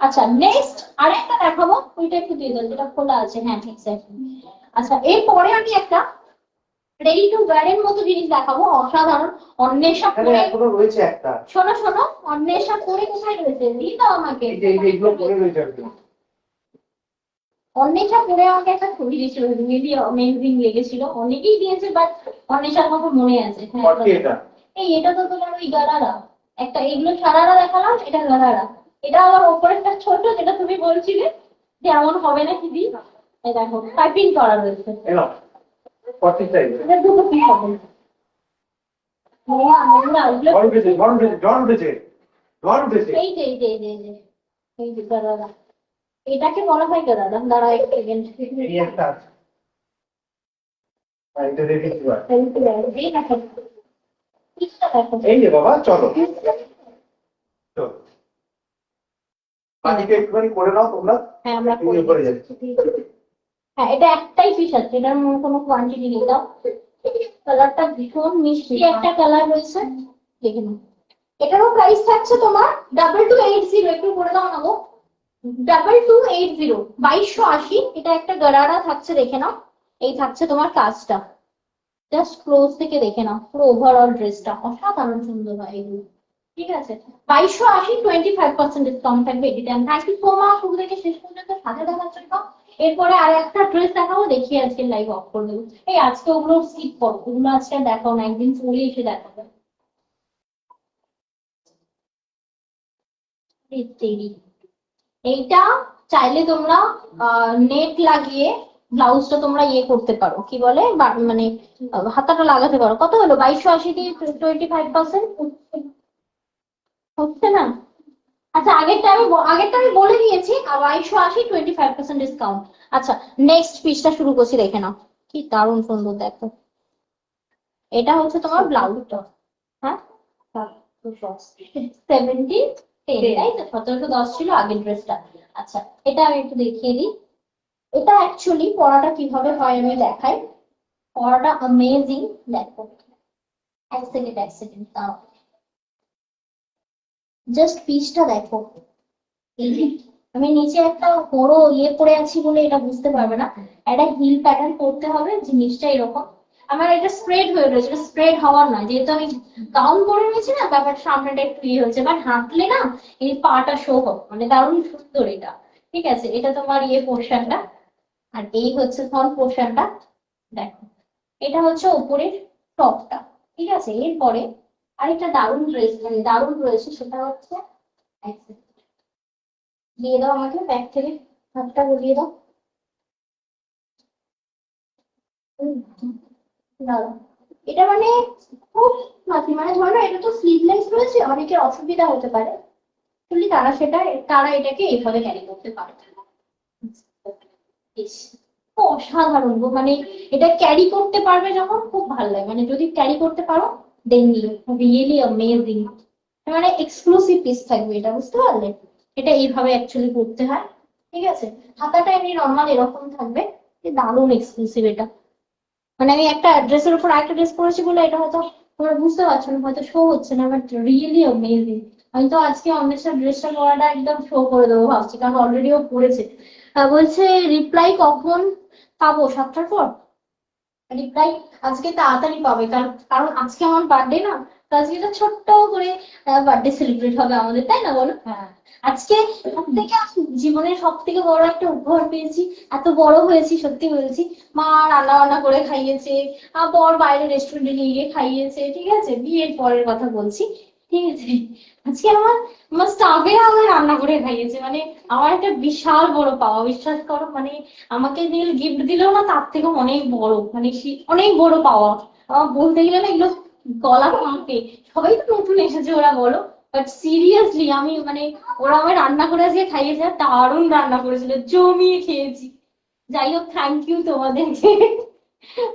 আচ্ছা, নেক্সট আরেকটা দেখাবো, ওইটা একটু দিয়ে দাও, যেটা খোলা আছে। হ্যাঁ, ঠিক আছে। আচ্ছা, এরপরে আমি একটা রেডি টু ওয়্যার এর মতো জিনিস দেখাবো, অসাধারণ। অন্বেষা এখানে পরে, এখনো রয়েছে একটা, শোনো শোনো, অন্বেষা পরে কোথায় রয়েছে, দিয়ে দাও আমাকে। এইগুলো পরে রয়েছে আর কি। অন্বেষা পরে আমাকে একটা ছবি দিয়েছিল, মেবি অ্যামেজিং লেগেছিল, অনেকেই দিয়েছে, বাট অন্বেষার কথা মনে আছে। হ্যাঁ, এটা এটা তো তোমার ওই গারারা, একটা এগুলো সারারা দেখালাম, এটা গারারা। এটা আমার ওপরেরটা ছোট, যেটা তুমি বলছিলে যে এমন হবে না কি দি, এই দেখো পাইপিং করা রয়েছে। এনো 40 সাইজ। এটা দুটো পিস হবে। এই যে এই যে গারারা, এটাকে বলা হয় গারারা। দাঁড়া এক সেকেন্ড, এই একটা আছে, আর এটা রেডি টু ওয়্যার। এই দেখো পিসটা দেখো। এই যে বাবা, চলো চলো। বাকিটা একটুখানি করে নাও তোমরা, হ্যাঁ আমরা তুমি করে যাচ্ছি। হ্যাঁ এটা একটাই পিস আছে, এটার কোনো কোয়ান্টিটি নেই। দাও, কালারটা ভীষণ মিষ্টি একটা কালার রয়েছে, দেখে নাও। এটারও প্রাইস থাকছে তোমার 2280, একটু করে দাও না গো, 2280, 2280। এটা একটা গারারা থাকছে, দেখে নাও। এই থাকছে তোমার কাজটা, জাস্ট ক্লোজ থেকে দেখে নাও, পুরো ওভারঅল ড্রেসটা অসাধারণ সুন্দর হয় এগুলো। ঠিক আছে, 2280, 25% ডিসকাউন্ট থাকবে এটিতে। থ্যাংক ইউ সো মাচ শুরু থেকে শেষ পর্যন্ত সাথে দেখার জন্য। এরপরে আর একটা ড্রেস দেখাবো, দেখিয়ে আজকে লাইভ অফ করে দেবো। এই আজকে ওগুলো স্কিপ করো, ওগুলো আজকে আর দেখাও না, একদিন চলে এসে দেখাবো। এইটা চাইলে তোমরা নেট লাগিয়ে ব্লাউজটা তোমরা ইয়ে করতে পারো, কি বলে মানে হাতাটা লাগাতে পারো। কত হলো? 2280 দিয়ে 25% হচ্ছে না? আচ্ছা আগেরটা আমি বলে দিয়েছি, 2280, 25% ডিসকাউন্ট। আচ্ছা নেক্সট পিসটা শুরু করছি, দেখে নাও কি দারুণ সুন্দর, দেখো। এটা হচ্ছে তোমার ব্লাউজটা, হ্যাঁ 1710, তাই তো? 1710 ছিল আগের ড্রেসটা। আচ্ছা এটা আমি একটু দেখিয়ে দিই, এটা অ্যাকচুয়ালি পরাটা কিভাবে হয় আমি দেখাই। পরাটা অ্যামেজিং, দেখো। এক সেকেন্ড জাস্ট পিসটা দেখো। এই যে আমি নিচে একটা বড় ইয়ে পরে আছি বলে এটা বুঝতে পারবে না, একটা হিল প্যাটার্ন করতে হবে, জিনিসটা এরকম। আমার এটা স্প্রেড হয়ে রয়েছে, এটা স্প্রেড হওয়ার নয়, যেহেতু আমি গাউন পরে রয়েছি না, ব্যাপারটা সামনেটা একটু ইয়ে হচ্ছে, বাট হাঁটলে না এই পাটা শো হোক, মানে দারুণ সুন্দর এটা। ঠিক আছে, এটা তোমার ইয়ে পোর্শনটা, আর এই হচ্ছে ফ্রন্ট পোর্শনটা, দেখো। এটা হচ্ছে উপরের টপটা। ঠিক আছে, এরপরে আরেকটা দারুণ ড্রেস, মানে দারুণ রয়েছে, সেটা হচ্ছে, এক second, দিয়ে দাও আমাকে ব্যাগ থেকে হাতটা গলিয়ে দাও। দাঁড়াও। এটা মানে খুব নাকি, মানে ধরো না, এটা তো স্লিভলেস রয়েছে, অনেকের অসুবিধা হতে পারে, আসলে তারা এটাকে এইভাবে ক্যারি করতে পারে। ইস, অসাধারণ গো, মানে এটা ক্যারি করতে পারবে যখন, খুব ভালো লাগে, মানে যদি ক্যারি করতে পারো দেন রিয়েলি অ্যামেজিং, মানে এক্সক্লুসিভ পিস থাকবে এটা, বুঝতে পারলে? এটা এইভাবে অ্যাকচুয়ালি করতে হয়। ঠিক আছে, হাতাটা এমনি নর্মাল এরকম থাকবে, দারুণ এক্সক্লুসিভ এটা। মানে আমি একটা ড্রেসের উপর আরেকটা ড্রেস পরেছি বলে এটা হয়তো তোমরা বুঝতে পারছো না, হয়তো শো হচ্ছে না, বাট রিয়েলি অ্যামেজিং। আমি তো আজকে অন্বেষার ড্রেসটা পরাটা একদম শো করে দেবো ভাবছি, কারণ অলরেডিও পরেছে। বলছে রিপ্লাই কখন পাবো? 7টার পর রিপ্লাই আজকে তাড়াতাড়ি পাবে, কারণ কারণ আজকে আমার বার্থডে না, তো আজকে একটা ছোট্ট করে বার্থডে সেলিব্রেট হবে আমাদের, তাই না বলো? হ্যাঁ, আজকে জীবনের সব থেকে বড় একটা উপহার পেয়েছি, এত বড় হয়েছি সত্যি বলছি। মা রান্না বান্না করে খাইয়েছে, বর বাইরে রেস্টুরেন্টে নিয়ে গিয়ে খাইয়েছে, ঠিক আছে, বিয়ের পরের কথা বলছি। ঠিক আছে, আজকে আমার স্টাফেরা আমায় রান্না করে খাইয়েছে, মানে আমার একটা বিশাল বড় পাওয়া, বিশ্বাস করো। মানে আমাকে নীল গিফট দিলেও না তার থেকে অনেক বড়, মানে অনেক বড় পাওয়া। বলতে গেলে না এগুলো গলা কাঁপে, সবাই তো নতুন এসেছে ওরা, বলো। বাট সিরিয়াসলি আমি মানে ওরা আমায় রান্না করে আজকে খাইয়েছে, আর দারুণ রান্না করেছিল, জমিয়ে খেয়েছি। যাই হোক, থ্যাংক ইউ তোমাদেরকে।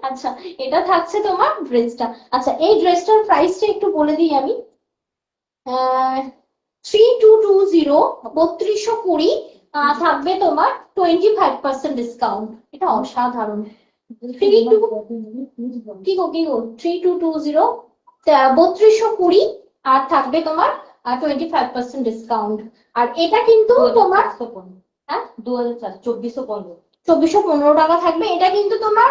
আচ্ছা এটা থাকছে তোমার ড্রেসটা। আচ্ছা এই ড্রেসটার প্রাইসটা একটু বলে দিই আমি। 3220, 3220 থাকবে তোমার 25% ডিসকাউন্ট। এটা অসাধারণ। 3220, 3220 আর থাকবে তোমার 25% ডিসকাউন্ট। আর এটা কিন্তু তোমার, হ্যাঁ 2415 টাকা থাকবে। এটা কিন্তু তোমার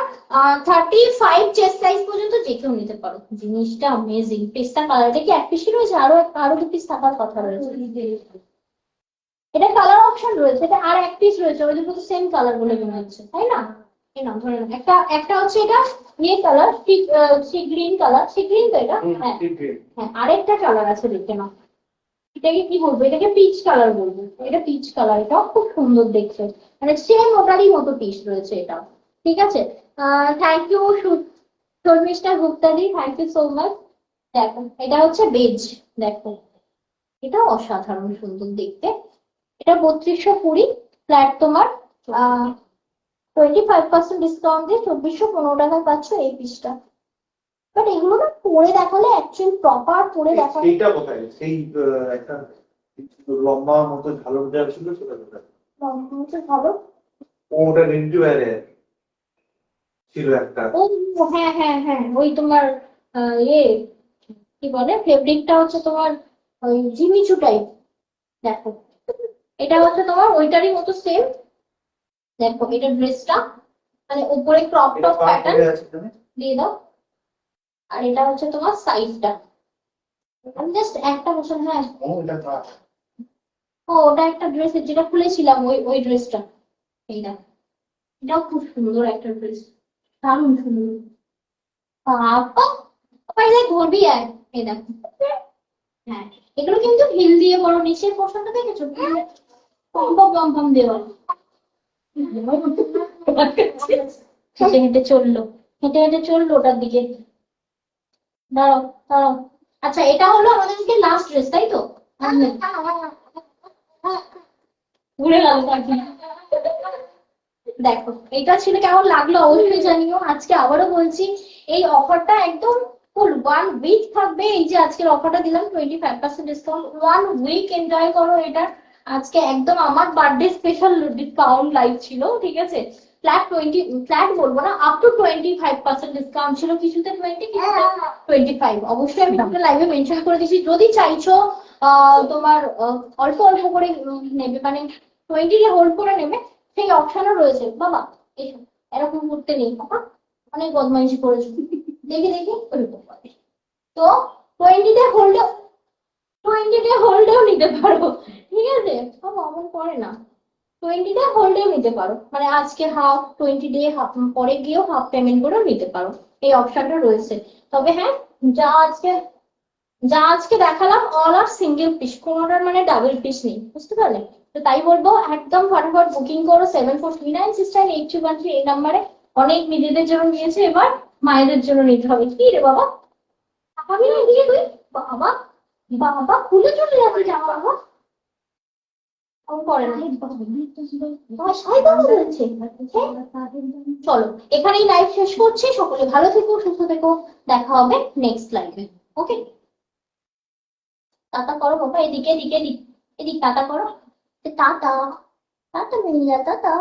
35 চেস্ট সাইজ পর্যন্ত যে কেউ নিতে পারো। জিনিসটা অ্যামেজিং। পেস্তা কালারটা কি এক পিসই রয়েছে? আরো দু পিস থাকার কথা রয়েছে। এটা কালার অপশন রয়েছে, এটা আর এক পিস রয়েছে, ওই দুটো সেম কালার বলে মনে হচ্ছে, তাই না? এই না, ধরে নাও একটা একটা হচ্ছে এটা ইয়ে colour, sea green colour, sea green তো এটা, হ্যাঁ হ্যাঁ, আরেকটা কালার আছে, দেখে নাও। এটাকে কি বলবো? এটাকে পিচ কালার বলবো, এটা পিচ কালার, এটাও খুব সুন্দর দেখতে, মানে সেম ওটারই মতো পিস রয়েছে এটা। ঠিক আছে, থ্যাংক ইউ শর্মিষ্ঠা গুপ্তাদি, থ্যাংক ইউ সো মাচ। দেখো এটা হচ্ছে বেজ, দেখো এটা অসাধারণ সুন্দর দেখতে। এটা 3220, ফ্ল্যাট তোমার 25% ডিসকাউন্ট দিয়ে 2415 টাকায় পাচ্ছ এই পিসটা। বাট এগুলো না পরে দেখালে, অ্যাকচুয়ালি প্রপার পরে দেখালে, এইটা কোথায় সেই একটা লম্বা মতো ঝালর দেওয়া ছিল সেটা কোথায়? ভালো। ওটা রেন্টি বাইরে ছিল একটা। ও হ্যাঁ হ্যাঁ হ্যাঁ, ওই তোমার ইয়ে কি বলে, ফেব্রিকটা হচ্ছে তোমার ওই জিমিচু টাইপ। দেখো, এটা হচ্ছে তোমার ওইটারই মতো সেম। দেখো এটা ড্রেসটা, মানে উপরে ক্রপ এটা টপ কার প্যাটার্ন পরে আছে এখানে? দিয়ে দাও। আর এটা হচ্ছে তোমার সাইজটা, আমি জাস্ট একটা বছর, হ্যাঁ। ও এটা কার? ও ওটা একটা ড্রেস যেটা খুলেছিলাম, ওই ওই ড্রেসটা। এই দেখো, এটাও খুব সুন্দর একটা ড্রেস, দারুণ সুন্দর। বাবা, বাবা এই দেখ ধরবি এক, এই দেখো। হ্যাঁ, এগুলো কিন্তু হিল দিয়ে বড়, নিচের পোর্শনটা দেখেছো, পম পম পম পম দেওয়া। হেঁটে হেঁটে চললো, হেঁটে হেঁটে চললো ওটার দিকে। দাঁড়াও দাঁড়াও। আচ্ছা, এটা হলো আমাদের লাস্ট ড্রেস, তাই তো? ঘুরে গেল পাখি। দেখো এটা ছিল, কেমন লাগলো অবশ্যই জানিও। আজকে আবারও বলছি, এই অফারটা একদম ফুল 1 উইক থাকবে। এই যে আজকের অফারটা দিলাম 25% ডিসকাউন্ট, 1 উইক এনজয় করো এটা। আজকে একদম আমার বার্থডে স্পেশাল ডিসকাউন্ট লাইভ ছিল, ঠিক আছে? ফ্ল্যাট বলবো না, আপ টু 25% ডিসকাউন্ট ছিল, কিছুতে 20, কিছুতে 25। অবশ্যই আমি তোমাকে লাইভে মেনশন করে দিয়েছি, যদি চাইছো তোমার অল্প অল্প করে নেবে, মানে 20 কে হোল্ড করে নেবে, সেই অপশনও রয়েছে বাবা। এসো, এরকম করতে নেই বাবা, অনেক বদমাইশি করেছো। দেখি দেখি, ওরকম করে। তো 20 ডে হোল্ডেও নিতে পারো, ঠিক আছে বাবা, অমন করে না। 20 ডে হোল্ডেও নিতে পারো, মানে আজকে হাফ, 20 ডে হাফ, পরে গিয়েও হাফ পেমেন্ট করেও নিতে পারো, এই অপশনটা রয়েছে। তবে হ্যাঁ, যা আজকে যা আজকে দেখালাম অল আর সিঙ্গেল পিস, কোনোটার মানে ডাবল পিস নেই, বুঝতে পারলে? তো তাই বলবো, একদম ফটাফট বুকিং করো 7439698313 এই নাম্বারে। অনেক নিজেদের জন্য নিয়েছে, এবার মায়েদের জন্য নিতে হবে। কি রে বাবা, আমি না দিয়ে তুই, বাবা বাবা খুলে চলে যাচ্ছে জামা বাবা, আমি করে না। তোমার শয়তান বলেছে। চলো, এখানেই লাইভ শেষ করছি, সকলে ভালো থেকো, সুস্থ থেকো, দেখা হবে নেক্সট লাইভে। ওকে, টাটা করো বাবা, এদিকে এদিকে এদিক, এদিক টাটা করো, টাটা, টাটা মিলিয়া, টাটা।